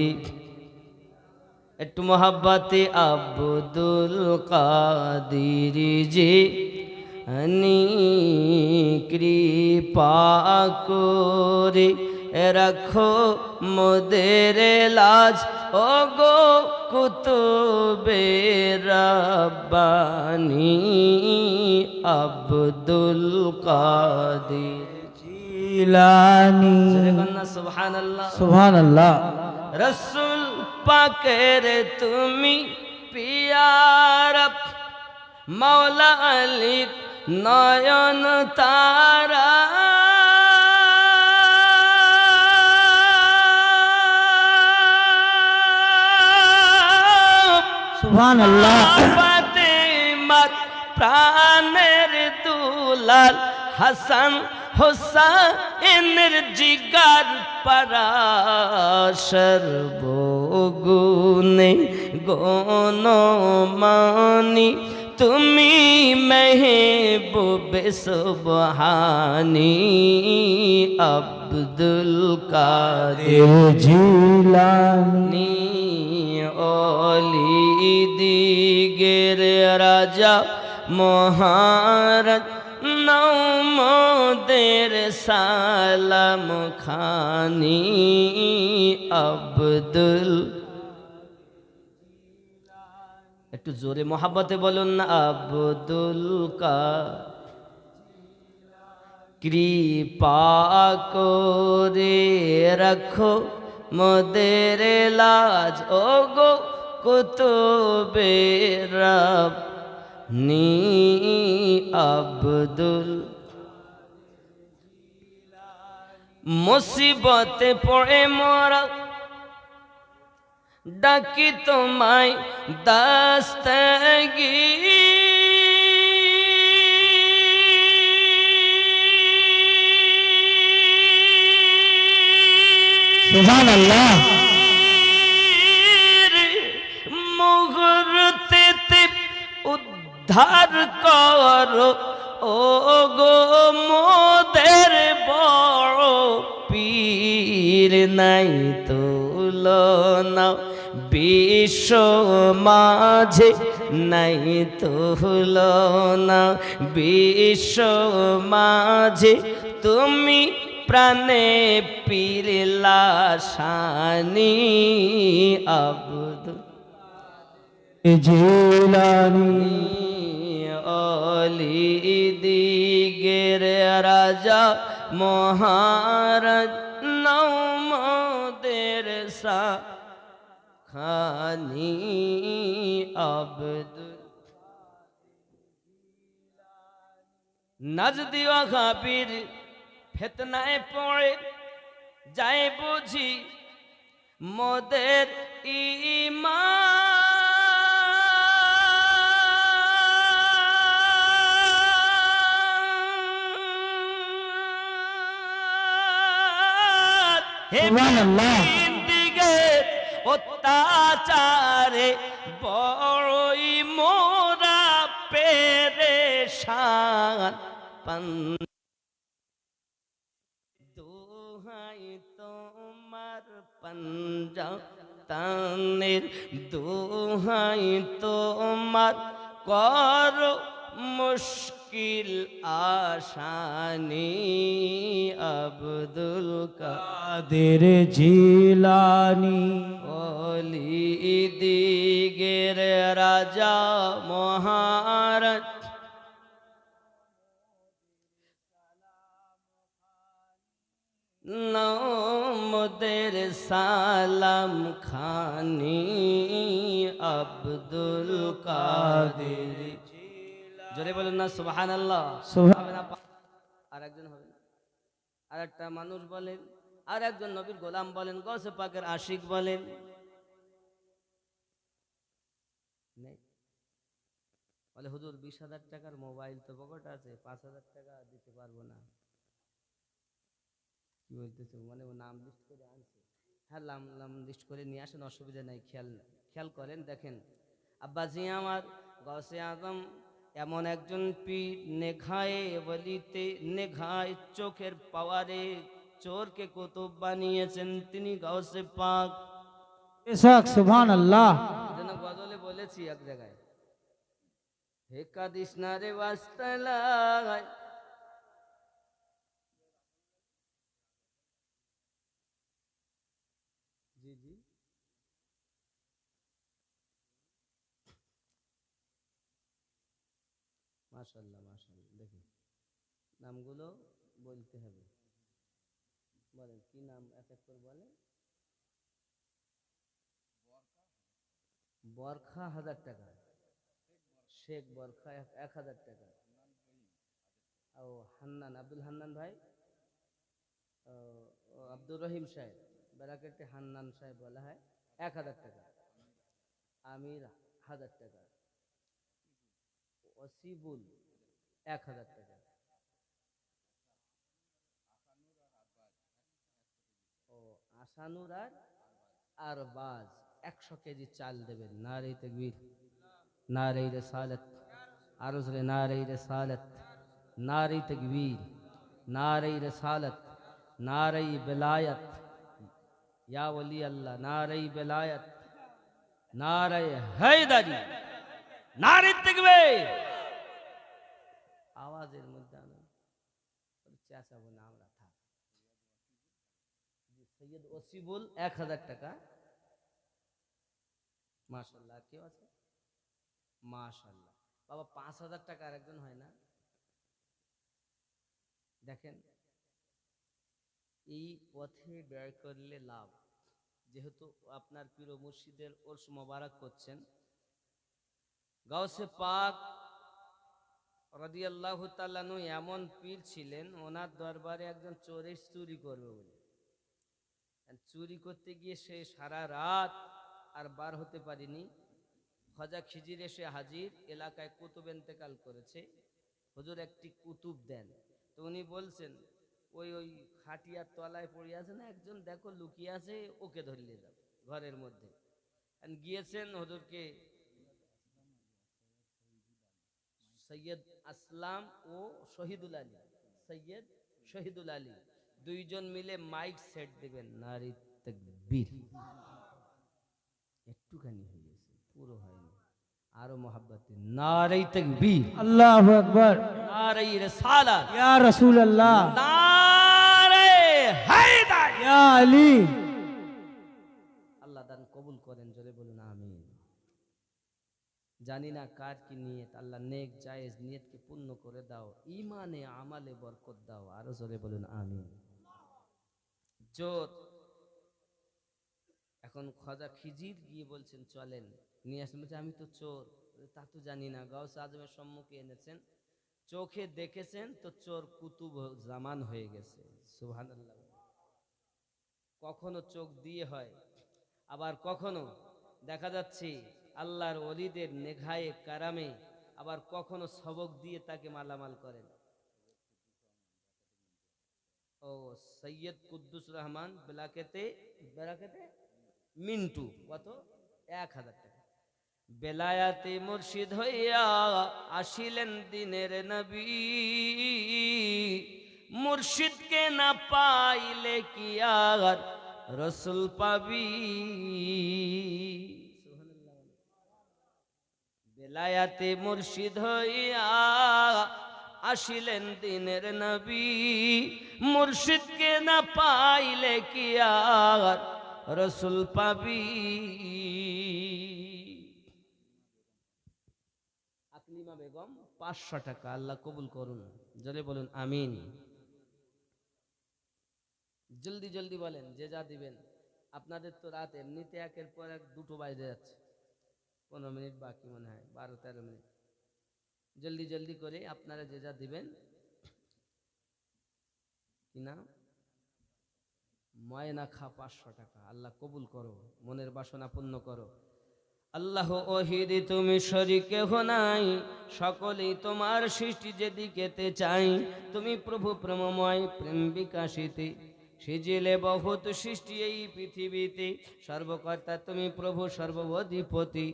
একটু মোহাব্বতে আব্দুল কাদির যে হনি কৃপা করে রাখো মোদের লাজ ও গো কুতুবে রব্বানি আব্দুল কাদির জিলানি সুবহানাল্লাহ সুবহানাল্লাহ রসুল পাকের তুমি পিয়ার মৌলা আলী নয়ন তারা সুবহানাল্লাহ ফাতেমার প্রাণের দুলাল হাসান হোসাইনের জিগার পরাশর বগুনে গণমানি তুমি মেহবুবে সুবহানি আব্দুল কাদির জিলানি অলি দিগের রাজা মহারাজ নৌমদের সালাম খানি আব্দুল একটু জোরে মোহাব্বতে বলুন না আব্দুল কৃপা করে রাখো মোদের লাজ ও গো কুতুবে রব নি আব্দুল মুসিবতে পড়ে মোরা ডাকি তোমায় দস্তগীর সুবহানাল্লাহ মুহূর্তে উদ্ধার করো ও গো মোদের বড় পীর নাই তুলনা বিশ্ব মাঝে নাই তুলনা বিশ্ব মাঝে তুমি প্রাণে পীর লাশানি আব্দুল জিলানি অলি দিগের রাজা মহারাজ নৌমদের খানি আব্দুল নাজদি ও খাবির ফিতনায় পড়ে যায় বুঝি মোদের সুবহানাল্লাহ দিকে অত্যাচারে বড়ই মোরা পেরেশান দোহাই তোমার পঞ্জা তানের দোহাই তোমার কর মুশকিল আসানি আব্দুল কাদের জিলানি অলি দিগের রাজা মহারাজ মোদের সালাম খানি আব্দুল কাদের। জোরে বলুন না সুবহানাল্লাহ। হবে না? আর একজন হবে না? আর একটা মানুষ বলেন, আর একজন নবীর গোলাম বলেন, গৌসে পাকের আশিক বলেন। নেই? বলে হুজুর 20,000 টাকার মোবাইল তো পকেট আছে, 5,000 টাকা দিতে পারবো না। কি বলতেছে? মানে ও নাম লিস্ট করে আনছে। হ্যাঁ, নাম লিস্ট করে নিয়ে আসেন, অসুবিধা নাই। খেয়াল করেন, দেখেন আব্বাজি আমার গৌসে আজম এমন একজন পীর, নেঘায়ে বলিতে নেঘায় চোখের পাওয়ারে চোরকে কুতুব বানিয়েছেন তিনি গৌসে পাক। বেশক সুবহানাল্লাহ। যেন গজলে বলেছি এক জায়গায়, হে কাদিস না রে বাস্তালায়। জি জি, মাশাআল্লাহ মাশাআল্লাহ। দেখি নামগুলো বলতে হবে। বলেন কি নাম, এক এক করে বলেন। বরখা 1,000 টাকা, শেখ বরখা 1,000 টাকা, ও হান্নান, আব্দুল হান্নান ভাই, ও, ও আব্দুর রহিম সাহেব, ব্যারাকেটে হান্নান সাহেব বলা হয়, 1,000 টাকা। আমির 1,000 টাকা, ওসিবুল 1,000 টাকা, ও আসানুর আর আরবাজ 100 কেজি চাল দেবেন। নারে তাকবীর, নারে রিসালাত, আরো জোরে নারে রিসালাত, নারে তাকবীর, নারে রিসালাত, নারে বেলায়ত, ইয়া ওলি আল্লাহ, নারে বেলায়ত, নারে হায়দারি, নারে তাকবীর। আওয়াজের মধ্যে আনন্দ চেঁচাবো না আমরা, থাক। সৈয়দ ওসিবুল 1,000 টাকা। মাশাআল্লাহ। কেউ আছে? মাশাআল্লাহ। বাবা 5,000 টাকা আর একজন হয় না? দেখেন এই পথে ব্যয় করলে লাভ। যেহেতু আপনার পীর মুর্শিদের ওরস মোবারক করছেন, গাউসে পাক রাদিয়াল্লাহু তাআলা নু এমন পীর ছিলেন, ওনার দরবারে একজন চোর চুরি করবে বলে, চুরি করতে গিয়ে সে সারা রাত আর বার হতে পারিনি। খাজা খিজির এসে হাজির, এলাকায় কুতুব ইন্তেকাল করেছে, হুজুর একটি কুতুব দেন। তো উনি বলছেন, ওই ওই খাটিয়ার তলায় পড়ে আছে না একজন, দেখো লুকিয়ে আছে, ওকে ধরিয়ে দাও ঘরের মধ্যে। গিয়েছেন, হুজুরকে সৈয়দ আসলাম ও শহীদুল আলী, সৈয়দ শহীদুল আলী দুইজন মিলে মাইক সেট দেবেন। নারী তাকবীর। একটুখানি হয়ে গেছে, পুরো হয়নি, আরো মহাব্বতে নারী তাকবীর, আল্লাহু আকবার, নারী রিসালাত, ইয়া রাসূলুল্লাহ, নারে হায়দার। ইয়া আলী। আল্লাহ দান কবুল করেন, জোরে বলুন আমিন। জানি না কার কি নিয়ত, আল্লাহ নেক জায়েজ নিয়তকে পূর্ণ করে দাও, ইমানে আমালে বরকত দাও, আরো জোরে বলুন আমিন। চোর এখন খাজা খিজির গিয়ে বলছেন চলেন নিয়ে আসেন। বলছে আমি তো চোর। তা তো জানি না। গাউসে আজমের সম্মুখে এনেছেন, চোখে দেখেছেন তো চোর কুতুব জামান হয়ে গেছে। সুবহানাল্লাহ। কখনো চোখ দিয়ে হয়, আবার কখনো দেখা যাচ্ছে আল্লাহর ওলিদের নেঘায়ে কারামে, আবার কখনো সবক দিয়ে তাকে মালামাল করেন। ও সৈয়দ কুদ্দুস রহমান বেলাকেতে বেলাকেতে মিন্টু, কত? 1,000 টাকা। বেলায়াতে মুর্শিদ হইয়া আসিলেন দিনের নবী, মুর্শিদকে না পাইলে কি আর রসুল পাবি। বেলায়াতে মুর্শিদ হইয়া আসিলেন দিনের নবী, মুর্শিদকে না পাইলে কি আর রসুল পাবি। আকলিমা বেগম 500 টাকা। আল্লাহ কবুল করুন, জোরে বলুন আমিন। জলদি জলদি বলেন, যে যা দিবেন। আপনাদের তো রাত এমনিতে একের পর এক দুটো বাজে যাচ্ছে, 15 মিনিট বাকি মনে হয়, 12-13 মিনিট। জলদি জলদি করে আপনারা যে যা দিবেন। কি না? ময়না খা 500 টাকা। আল্লাহ কবুল করো, মনের বাসনা পূর্ণ করো। আল্লাহ ওহিদ, তুমি শরীক কেহ নাই, সকলেই তোমার সৃষ্টি যেদিকেতে চাই। তুমি প্রভু প্রেমময়, প্রেম বিকাশিতে সিজিলে বহুত সৃষ্টি এই পৃথিবীতে। সর্বকর্তা তুমি প্রভু, সর্বঅধিপতি।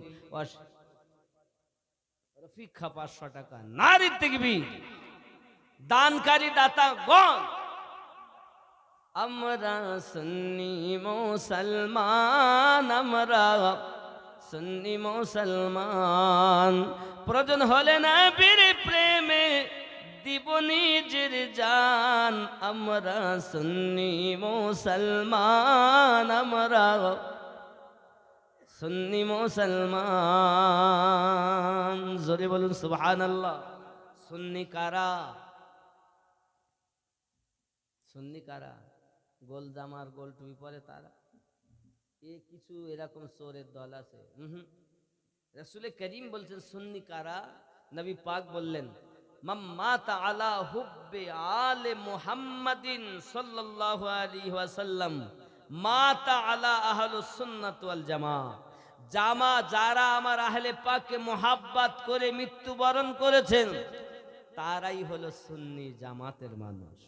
রফিক খা 500 টাকা। নারী তাকবীর। দানকারী দাতা গণ। আমরা সুন্নি মুসলমান, আমরা সুন্নি মুসলমান। প্রয়োজন হলে না বীর প্রেমে দিব নিজের জান। আমরা সুন্নি মুসলমান, আমরা সুন্নি মুসলমান। জোরে বলুন সুবহানাল্লাহ। সুন্নি কারা? সুন্নি কারা? গোল জামার গোল টুপি পরে তারা? এ কিছু এরকম চোরের দল আছে। রাসূল করিম বলছেন সুন্নি কারা? নবী পাক বললেন, মান মাতা আলা হুব্বে আলে মুহাম্মাদিন সাল্লাল্লাহু আলাইহি ওয়াসাল্লাম মাতা আলা আহলুস সুন্নাত ওয়াল জামা। যারা আমার আহলে পাককে মুহাব্বত করে মৃত্যুবরণ করেছেন, তারাই হলো সুন্নি জামাতের মানুষ।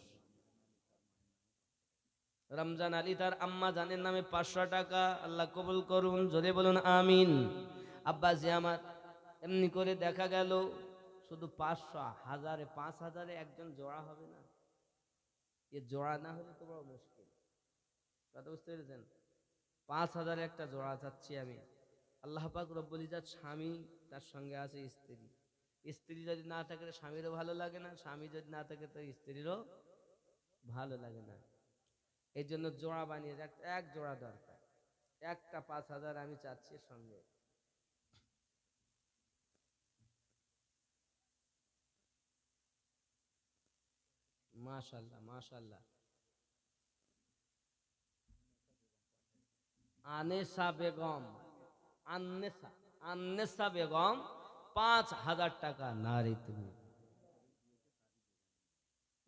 রমজান আলী তার আম্মা জানের নামে 500 টাকা। আল্লাহ কবুল করুন, জোরে বলুন আমিন। আব্বাজি আমার, এমনি করে দেখা গেল শুধু 500, 1000, 5000 একজন জোড়া হবে না। এ জোড়া না হলে তো বড় মুশকিল। কথা বুঝতে পেরেছেন? 5000 একটা জোড়া চাচ্ছি আমি। আল্লাহ পাক রব্বুল ইজ্জত, স্বামী তার সঙ্গে আছে স্ত্রী। স্ত্রী যদি না থাকে তো স্বামীরও ভালো লাগে না, স্বামী যদি না থাকে তো স্ত্রীরও ভালো লাগে না। এই জন্য জোড়া বানিয়ে এক জোড়া দরকার। একটা 5000 আমি চাচ্ছি সঙ্গে। মাশাআল্লাহ মাশাআল্লাহ। আনেসা বেগম, আন্নেসা বেগম 5000 টাকা। নারী তুমি।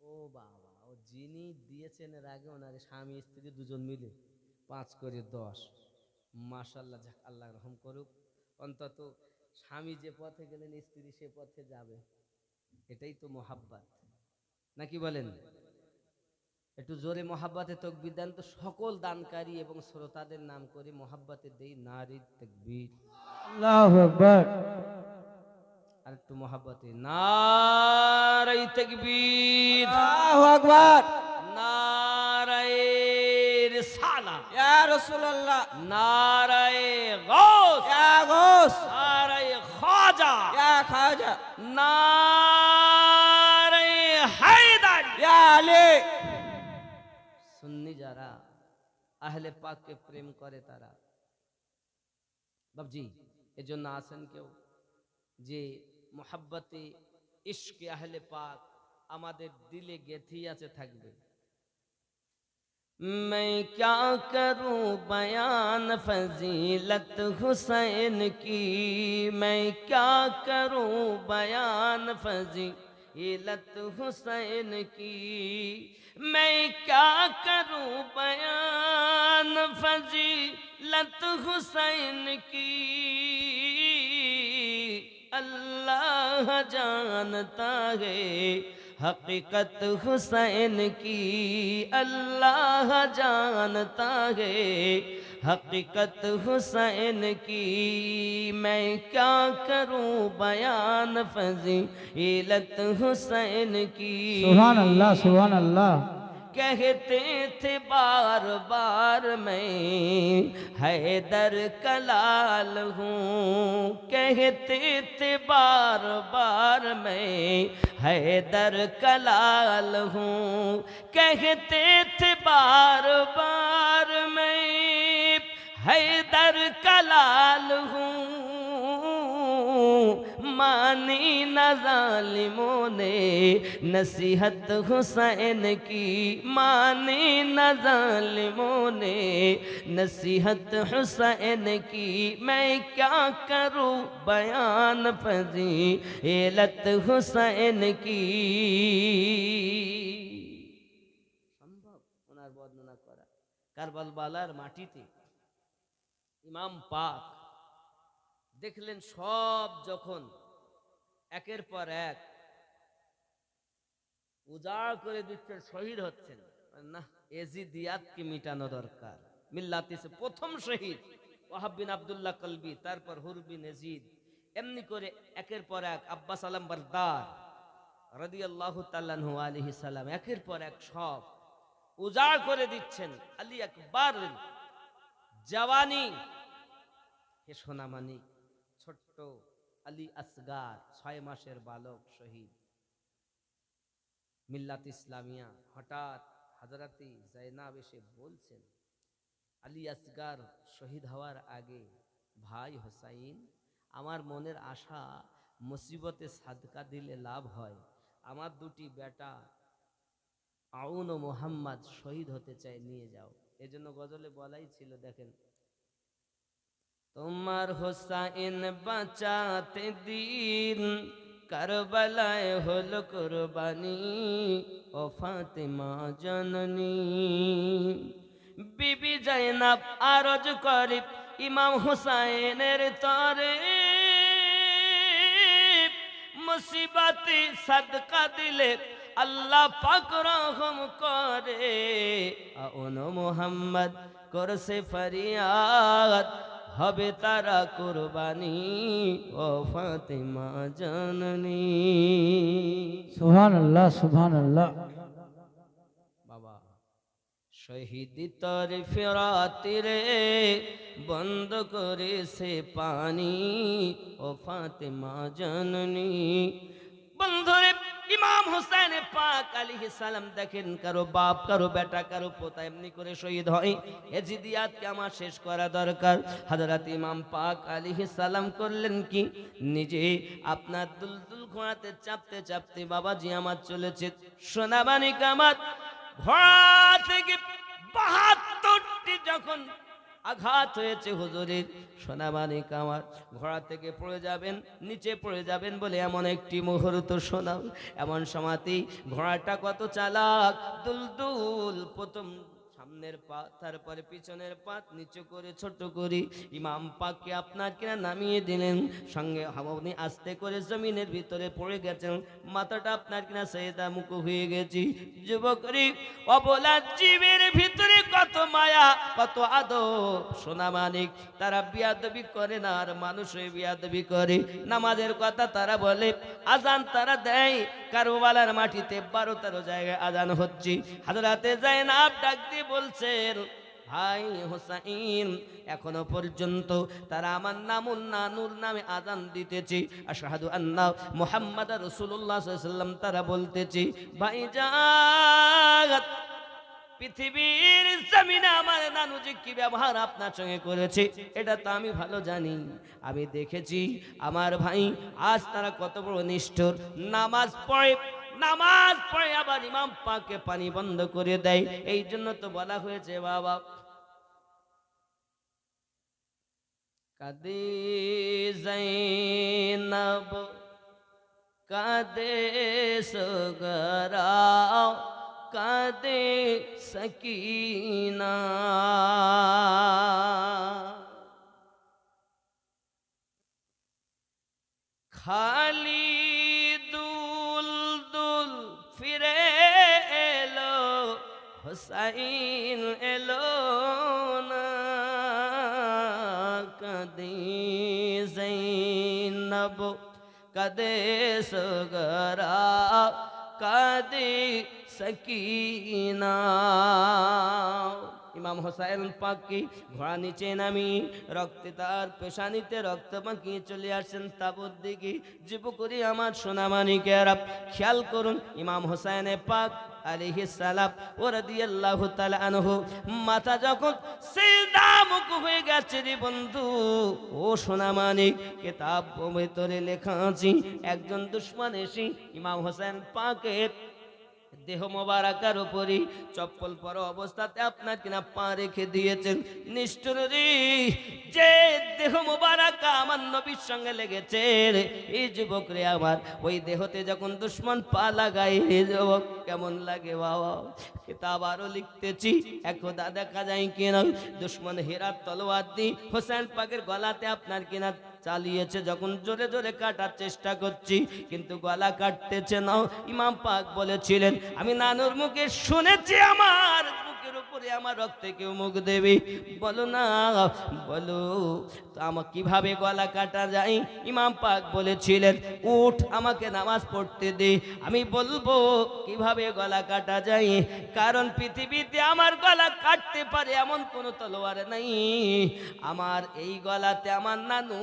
ও বাবা, ও যিনি দিয়েছেন এর আগে ওনার স্বামী স্ত্রী দুজন মিলে 5 করে 10। মাশাআল্লাহ, যাক আল্লাহ রহম করুক। অন্তত স্বামী যে পথে গেলেন স্ত্রী সে পথে যাবে, এটাই তো মোহাব্বত, নাকি বলেন? একটু জোরে মোহাব্বতে তাকবীর দেন তো। সকল দানকারী এবং শ্রোতাদের নাম করে মোহাব্বতে দেই নারী তাকবীর। আল্লাহু আকবার। আর একটু মোহাব্বতে নারী তাকবীর, আল্লাহু আকবার। নারায়ে রিসালাত, ইয়া রাসূলুল্লাহ। নারায়ে গাউস, ইয়া গাউস। নারায়ে খাজা, ইয়া খাজা। নারায়ে হায়দার। ইয়া আলী। সুন্নি যারা আহলে পাককে প্রেম করে তারা বাবজি, এজন্য আছেন কেউ যে মোহাব্বতে ইশকে আহলে পাক আমাদের দিলে গেথেই আছে, থাকবে। मैं क्या करूं बयान फजीलत हुसैन की, मैं क्या करूं बयान फजीलत हुसैन की, मैं क्या करूं बयान फजीलत हुसैन की, अल्लाह जानता है हकीकत हुसैन की, अल्लाह जानता है हकीकत हुसैन की, मैं क्या करूं बयान फजीलत हुसैन की। सुभान अल्लाह, सुभान अल्लाह। कहते थे बार बार मैं हैदर कलाल हूँ, कहते थे बार बार मैं हैदर कलाल हूँ, कहते थे बार बार मैं हैदर कलाल हूँ, मानी न जालिमों ने नसीहत हुसैन की, मानी न जालिमों ने नसीहत हुसैन की। मैं क्या करूं बयान फजीलत हुसैन की। সম্ভব ওনার বর্ণনা করা? কারবালার মাটিতে ইমাম পাক দেখলেন সব যখন একের পর এক উজাড় করে দিচ্ছেন, শহীদ হচ্ছেন, না এজিদিয়াতকে মিটানো দরকার। মিল্লাতে প্রথম শহীদ ওয়াহাব বিন আব্দুল্লাহ কলবি, তারপর হুর বিন এজিদ, এমনি করে একের পর এক আব্বাস আলম বারদার রাদিয়াল্লাহু তাআলা আনহু আলাইহিস সালাম একের পর এক সব উজাড় করে দিচ্ছেন। আলী আকবর জওয়ানি হে সোনামানি, ছোট্ট আলী আসগার 6 মাসের বালক শহীদ। মিল্লাত ইসলামিয়া হঠাৎ হযরতে জাইনাব এসে বলছেন, আলী আসগার শহীদ হওয়ার আগে, ভাই হোসাইন, আমার মনের আশা মুসিবতে সাদকা দিলে লাভ হয়। আমার দুটি বেটা আউন ও মোহাম্মদ শহীদ হতে চাই, নিয়ে যাও। এজন্য গজলে বলাই ছিল, দেখেন, তোমার হোসাইন বাঁচাতে দিন কারবালায় হলো কুরবানি, ও ফাতেমা জননী। বিবি জাইনাব আরজ করে ইমাম হুসাইনের তরে, মুসিবতে সাদকা দিলে আল্লাহ পাক রহম করে। আউন মোহাম্মদ করছে ফরিয়াদ, হবে তারা কুরবানি, ও ফাতেমা জননী। সুবহানাল্লাহ সুবহানাল্লাহ। বাবা শহীদি তর ফেরাতে রে বন্ধ করেছে পানি, ও ফাতেমা জননী। বন্ধুরে ইমাম হুসাইন পাক আলাইহিস সালাম দেখেন, কারো বাপ, কারো বেটা, কারো পোতা এমনি করে শহীদ হয়, এজিদিয়াতকে আমার শেষ করা দরকার। হযরত ইমাম পাক আলাইহিস সালাম করলেন কি, নিজে আপনার দুলদুল ঘোড়াতে চাপতে চাপতে বাবাজি আমার চলেছে সোনাবানি কামাত, ঘোড়া থেকে 72টি যখন আঘাত হয়েছে হুজুরের, সোনাবানি কামার ঘোড়া থেকে পড়ে যাবেন, নিচে পড়ে যাবেন বলে এমন একটি মুহূর্ত শোনাও। এমন সময়তেই ঘোড়াটা কত চালাক, দুলদুল প্রথম সামনের পা, তারপরে পিছনের পা নিচু করে ছোট করে ইমাম পাককে আপনার কিনা নামিয়ে দিলেন। সঙ্গে আপনি আস্তে করে জমিনের ভিতরে পড়ে গেছেন, মাথাটা আপনার কিনা সেদা মুখ হয়ে গেছি। যুবকরি অবলা জীবের ভিতরে কত মায়া, কত আদব। সোনা মানিক তারা বিয়াদবি করে না, আর মানুষে বিয়াদবি করে। নামাজের কথা তারা বলে, আজান তারা দেয়, কারবালার মাটিতে 12-13 জায়গায় আজান হচ্ছে। হযরতে জাইনাব ডাক দিয়ে বলছেন, ভাই হোসাইন, এখনো পর্যন্ত তারা আমার নামুন্না নূর নামে আজান দিতেছে, আশহাদু আন্না মুহাম্মাদুর রাসূলুল্লাহ সাল্লাল্লাহু আলাইহি ওয়াসাল্লাম তারা বলতেছে। ভাইজান, পৃথিবীর জমিনে আমার নানু যে কি ব্যবহার আপনার সঙ্গে করেছে এটা তো আমি ভালো জানি। আমি দেখেছি আমার ভাই আজ তারা কত বড় নিষ্ঠুর। নামাজ পড়ে আবার ইমাম পাকে পানি বন্ধ করে দেয়। এই জন্য তো বলা হয়েছে, বাবা কাদে জাইনাব কাদে সগরা কাদে সকিনা, খালি দুলদুল ফিরে এলো, হুসাইন এলো না। কাদে জাইনাব কাদে সগরা কাদে সকিনা। ইমাম হোসাইন পাককে ঘোড়া নিচে নামি রক্তে তার পেশানিতে রক্ত মাখিয়ে চলে আসছেন তাবুর দিকে। যুবকরি আমার সোনামানিকেরা খেয়াল করুন, ইমাম হোসাইনে পাক আলাইহিস সালাম ও রাদিয়াল্লাহু তাআলা আনহু মাথা যখন সিজদা মুখ হয়ে গেছে রে বন্ধু ও সোনামানিক, কিতাব ভিতরে লেখা আছে একজন দুশমন এসে ইমাম হোসেন পাকের দেহ মোবারকার উপরে চপ্পল পরা অবস্থাতে আপনার কিনা পা রেখে দিয়েছেন। নিষ্ঠুর রে, যে দেহ মোবারক আমার নবীর সঙ্গে লেগেছে রে, এই যুবক রে আমার, ওই দেহতে যখন দুশ্মন পা লাগাই যুবক কেমন লাগে বাবা। কিতাব আরো লিখতেছি, একদা দেখা যায় কিনা দুশ্মন হেরার তলোয়ার দিয়ে হোসেন পাকের গলাতে আপনার কিনা চালিয়েছে, যখন জোরে জোরে কাটার চেষ্টা করছি কিন্তু গলা কাটতেছে না। ইমাম পাক বলেছিলেন, আমি নানুর মুখে শুনেছি আমার বুকের উপরে আমার রক্তে কেউ মুখ দেবে, বলো না বলো তো আমার কিভাবে গলা কাটা যায়। ইমাম পাক বলেছিলেন, উঠ আমাকে নামাজ পড়তে দে, আমি বলবো কিভাবে গলা কাটা যায়, কারণ পৃথিবীতে আমার গলা কাটতে পারে এমন কোনো তলোয়ার নাই। আমার এই গলাতে আমার নানু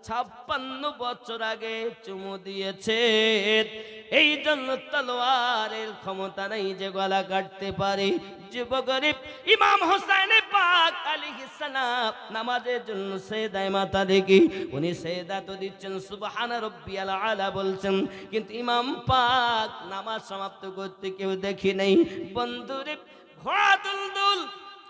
56 বছর আগে চুমু দিয়েছে, এই জন্য তলোয়ারের ক্ষমতা নেই যে গলা কাটতে পারে। যুবগরিব ইমাম হোসেন পাক আলাইহিস সালাম নামাজের জন্য সেজদায় মাথা রেখে উনি সেজদা তো দিচ্ছেন, সুবহান রাব্বিয়াল আলা বলছেন, কিন্তু ইমাম পাক নামাজ সমাপ্ত করতে কেউ দেখি নাই। বন্ধুরে, ঘোড়া দুলদুল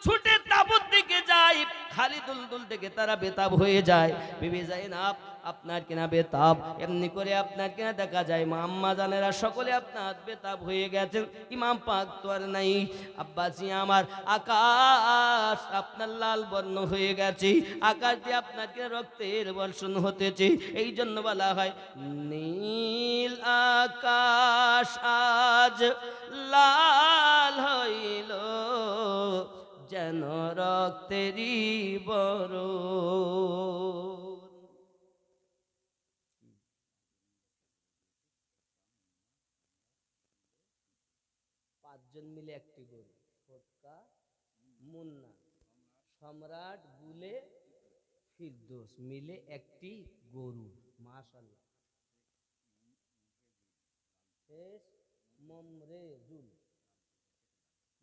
ছুটে তাবুত দিকে যায়, খালি দুলদুল থেকে তারা বেতাব হয়ে যায়। বিবি যায়নাব আপনার কিনা বেতাব, এমনি করে আপনার কিনা দেখা যায় মা আম্মা জানেরা সকলে আপনার বেতাব হয়ে গেছেন। ইমাম পাক তো আর নাই। আব্বাজি আমার, আকাশ আপনার লাল বর্ণ হয়ে গেছে, আকাশ দিয়ে আপনার কিনা রক্তের বর্ষণ হতেছে। এই জন্য বলা হয় নীল আকাশ আজ লাল হইল যেন রক্তেরই বরণ। পাঁচজন মিলে একটি গরু, ফটকা, মুন্না, সম্রাট, বুলে, ফিরদৌস মিলে একটি গরু। মাশাআল্লাহ। শেষ মমরেজুল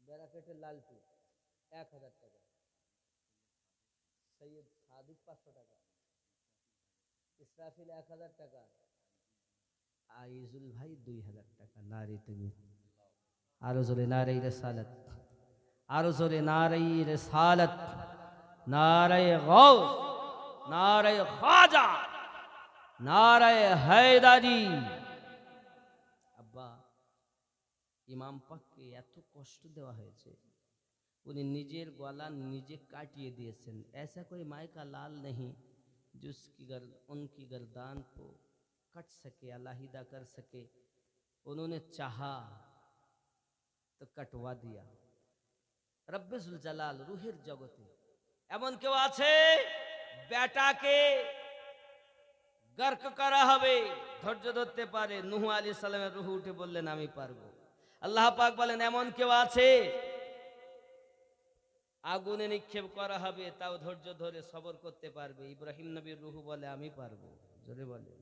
ব্যারাকেটের লালটু 1000 টাকা, সৈয়দ সাদিক 500 টাকা, ইসরাফিল 1000 টাকা, আইজুল ভাই 2000 টাকা। নারী তুমি আরো জোরে নারী রিসালাত, আরো জোরে নারী রিসালাত, নারী গাউস, নারী খাজা, নারী হায়দারি। আব্বা, ইমাম পাককে এত কষ্ট দেওয়া হয়েছে, উনি নিজের গলা নিজে काटिए दिएছেন। ऐसा कोई माई का लाल नहीं जिसकी उनकी गर्दान को कट सके, अलहदा कर सके। उन्होंने चाहा तो कटवा दिया। रब्बुल जलाल रूहेर जगते এমন কেউ আছে বেটাকে গর্ক করা হবে, ধৈর্য ধরতে পারে। নূহ আলাইহিস সালামের রূহ উঠে বললেন আমি পারবো। আল্লাহ পাক বলেন এমন কেউ আছে আগুনে নিক্ষেপ করা হবে তাও ধৈর্য ধরে সবর করতে পারবে। ইব্রাহিম নবীর রূহ বলে আমি পারবো। জোরে বলে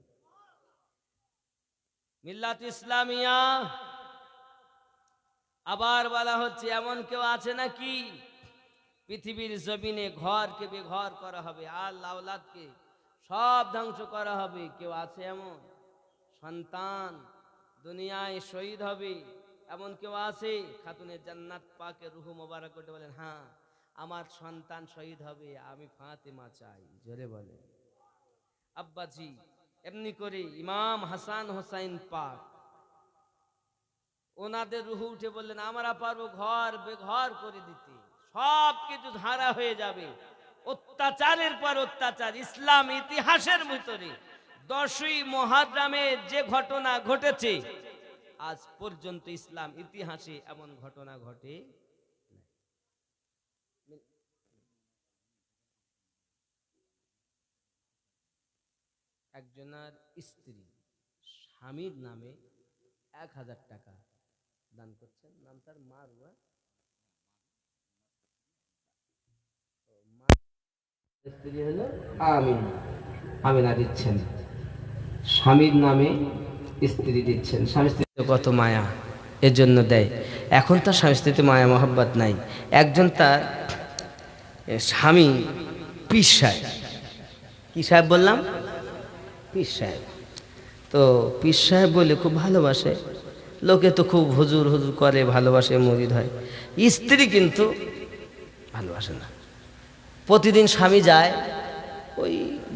মিল্লাত ইসলামিয়া। আবার বলা হচ্ছে এমন কেউ আছে নাকি পৃথিবীর জমিনে ঘরকে বেঘর করা হবে, আর আওলাদকে সব ধ্বংস করা হবে। কেউ আছে এমন? সন্তান দুনিয়ায় শহীদ হবে এমন কেউ আছে? খাতুনে জান্নাত পাকে রূহ মোবারক করতে বলেন হ্যাঁ আমার সন্তান শহীদ হবে, আমি ফাতেমা চাই। জোরে বলে আব্বাজি। এমনি করে ইমাম হাসান হোসাইন পাক ওনাদের রূহ উঠে বললেন আমরা পারবো ঘর বেঘর করে দিতে, সব কিছু ধারা হয়ে যাবে। অত্যাচারের পর অত্যাচার। ইসলাম ইতিহাসের ভিতরে 10ই মুহররমে যে ঘটনা ঘটেছে আজ পর্যন্ত ইসলাম ইতিহাসে এমন ঘটনা ঘটে। একজনের স্ত্রী স্বামীর নামে 1000 টাকা দান করছেন, নাম তার মারুয়া। স্ত্রী হলো আমিন, আমিনা দিচ্ছেন, স্বামীর নামে স্ত্রী দিচ্ছেন। স্বামী স্ত্রীতে কত মায়া, এর জন্য দেয়। এখন তার স্বামী স্ত্রীতে মায়া মহব্বত নাই। একজন তার স্বামী পীর সাহেব, কি সাহেব বললাম? পীর সাহেব। তো পীর সাহেব বলে খুব ভালোবাসে, লোকে তো খুব হুজুর হুজুর করে, ভালোবাসে, মুরিদ হয়। স্ত্রী কিন্তু ভালোবাসে না। প্রতিদিন স্বামী যায়, ওই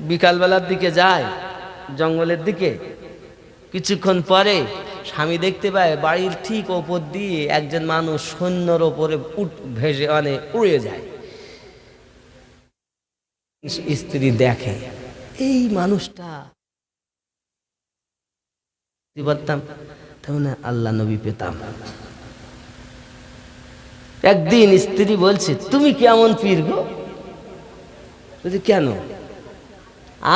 বিকালবেলার দিকে যায় জঙ্গলের দিকে, কিছুক্ষণ পরে স্বামী দেখতে পায় বাড়ির ঠিক ওপর দিয়ে একজন মানুষ সৈন্যর ওপরে ভেসে উড়ে যায়। স্ত্রী দেখে এই মানুষটা পারতাম, তেমন আল্লাহ নবী পেতাম। একদিন স্ত্রী বলছে, তুমি কেমন পীর গো? কেন?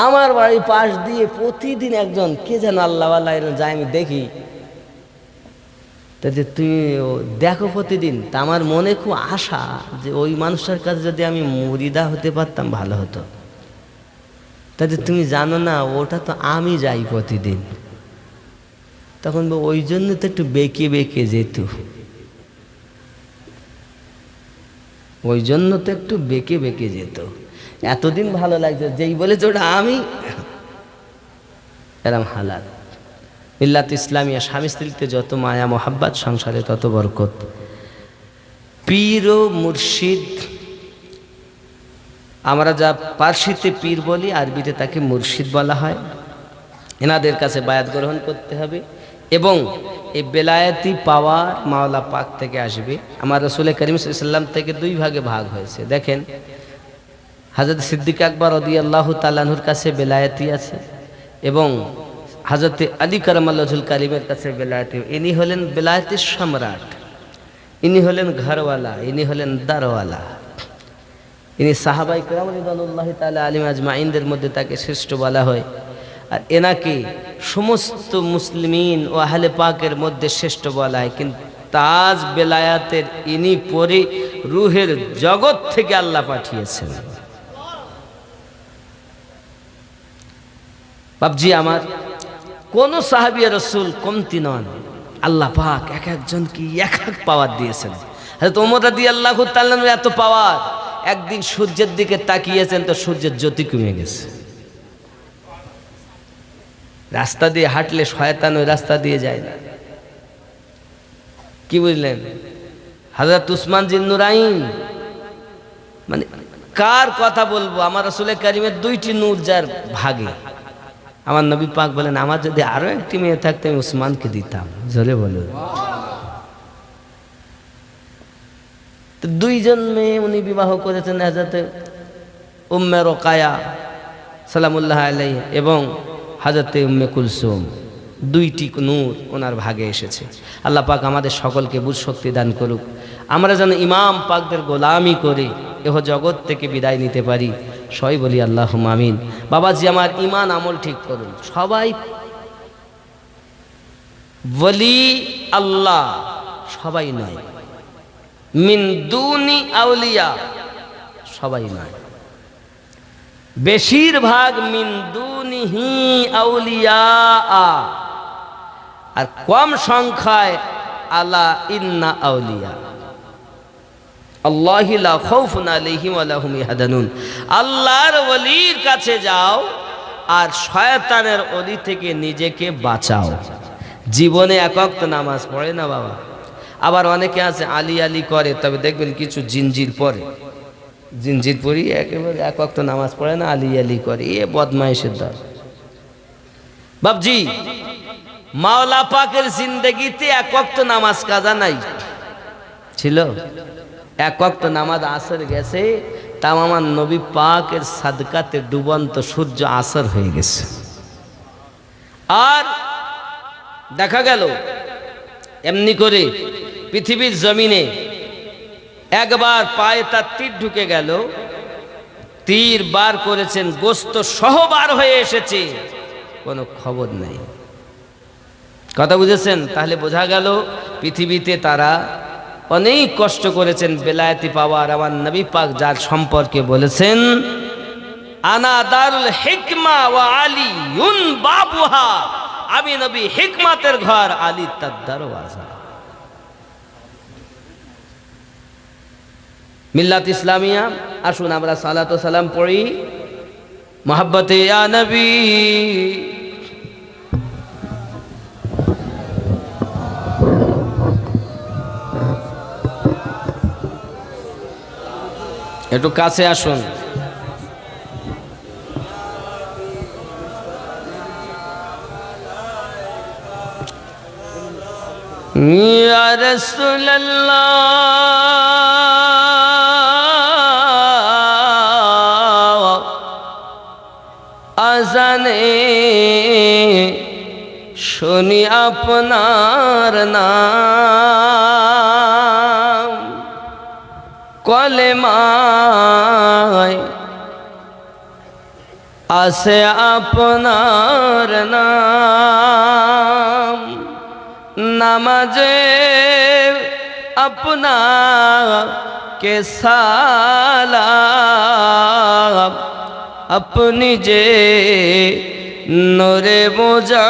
আমার বাড়ির পাশ দিয়ে প্রতিদিন একজন কে যেন আল্লাহওয়ালা যায়, আমি দেখি। তাতে তুমি দেখো প্রতিদিন, তা আমার মনে খুব আশা যে ওই মানুষটার কাছে যদি আমি মুরিদা হতে পারতাম ভালো হতো। তাতে তুমি জানো না, ওটা তো আমি যাই প্রতিদিন। তখন ওই জন্য তো একটু বেঁকে বেঁকে যেত, ওই জন্য তো একটু বেঁকে বেঁকে যেত। এতদিন ভালো লাগতো, যেই বলেছে ওটা আমি, এরম হালাত। মিল্লাত ইসলামিয়া, স্বামী স্ত্রীতে যত মায়া মোহাব্বত, সংসারে তত বরকত। পীর ও মুর্শিদ, আমরা যা পার্সিতে পীর বলি, আরবিতে তাকে মুর্শিদ বলা হয়। এনাদের কাছে বায়াত গ্রহণ করতে হবে এবং এই বেলায়েতি পাওয়ার মাওলা পাক থেকে আসবে। আমার রাসূল করিম সাল্লাল্লাহু আলাইহি ওয়াসাল্লাম থেকে দুই ভাগে ভাগ হয়েছে। দেখেন, হযরত সিদ্দিক আকবর রাদিয়াল্লাহু তাআলা আনহুর কাছে বেলায়েতি আছে এবং হযরত আলী কারামাল্লাহু ওয়াজহুল কারিমের কাছে বেলায়েতি। ইনি হলেন বেলায়েতের সম্রাট, ইনি হলেন ঘরওয়ালা, ইনি হলেন দারওয়ালা। ইনি সাহাবায়ে কেরাম রাদিয়াল্লাহু তাআলা আলাইহিম আজমাইনদের মধ্যে তাকে শ্রেষ্ঠ বলা হয়। আর এনাকে সমস্ত মুসলিমিন ও আহলে পাকের মধ্যে শ্রেষ্ঠ বলা হয়। কিন্তু তাজ বেলায়াতের ইনি পরে রুহের জগৎ থেকে আল্লাহ পাঠিয়েছেন। বাবজি আমার, কোন সাহাবী রাসূল কমতি নন। আল্লাহ পাক এক একজন কি এক এক পাওয়ার দিয়েছেন। হযরত ওমর রাদিয়াল্লাহু তাআলা এত পাওয়ার, একদিন সূর্যের দিকে তাকিয়েছেন তো সূর্যের জ্যোতি কমে গেছে। রাস্তা দিয়ে হাঁটলে শয়তান ওই রাস্তা দিয়ে যায় না। কি বুঝলেন? হযরত উসমান জিন্নুরাইন, মানে কার কথা বলবো? আমার রাসূল কারীমের দুইটি নূর যার ভাগে। আমার নবী পাক বলেন, আমার যদি আরো একটি মেয়ে থাকতো আমি উসমানকে দিতাম। জোরে বলুন। তো দুইজন মেয়ে উনি বিবাহ করেছেন, হযরত উম্মে রোকায়া সালামুল্লাহ আলাইহা এবং হযরত উম্মে কুলসুম। দুইটি নূর ওনার ভাগে এসেছে। আল্লাহ পাক আমাদের সকলকে বুঝ শক্তি দান করুক, আমরা যেন ইমাম পাকদের গোলামি করে এহ জগৎ থেকে বিদায় নিতে পারি। সবাই বলি আল্লাহুম্মা আমিন। বাবাজি আমার, ইমান আমল ঠিক করুন। সবাই ওলি আল্লাহ সবাই নয়, মিন দুনি আউলিয়া সবাই নয়, বেশিরভাগ মিন দুনিহি আউলিয়া, আর কম সংখ্যায় আলা ইন্না আউলিয়া আল্লাহি লা খাউফুন আলাইহিম ওয়া লা হুম ইয়াহজানুন। আল্লাহর ওলির কাছে যাও আর শয়তানের ওলি থেকে নিজেকে বাঁচাও। জীবনে এক ওয়াক্ত নামাজ পড়ে না বাবা। আবার অনেকে আছে আলী আলী করে, তবে দেখবেন কিছু জিনজির পরে, জিনজির পড়ি একেবারে এক ওয়াক্ত নামাজ পড়ে না, আলী আলী করে, এ বদমাইশের দল। বাবজি, মাওলা পাকের জিন্দেগিতে এক ওয়াক্ত নামাজ কাজা নাই ছিল। এক ওয়াক্ত নামাজ আসর গেছে, তাও আমার নবী পাকের সাদকাতে ডুবন্ত সূর্য আসর হয়ে গেছে। আর দেখা গেল এমনি করে পৃথিবীর জমিনে একবার পায়ে তার তীর ঢুকে গেল, তীর বার করেছেন, গোস্ত সহ বার হয়ে এসেছে, কোনো খবর নাই। কথা বুঝেছেন? তাহলে বোঝা গেল পৃথিবীতে তারা অনেক কষ্ট করেছেন বেলায়েতি পাওয়ার। আমার নবী পাক যার সম্পর্কে বলেছেন আনা দারুল হিকমা ওয়া আলিউন বাবুহা, আমি নবী হিকমাতের ঘর, আলী তার দরওয়াজা। মিল্লাত ইসলামিয়া, আসুন আমরা সালাত ও সালাম পড়ি মোহাব্বতে ইয়া নবী। একটু কাছে আসুন। ইয়া রাসূলুল্লাহ, আজানে শুনি আপনার নাম, কলেমায় আছে আপনার নাম, নামাজে আপনাকে সালাম, আপনি যে নূরে মোজা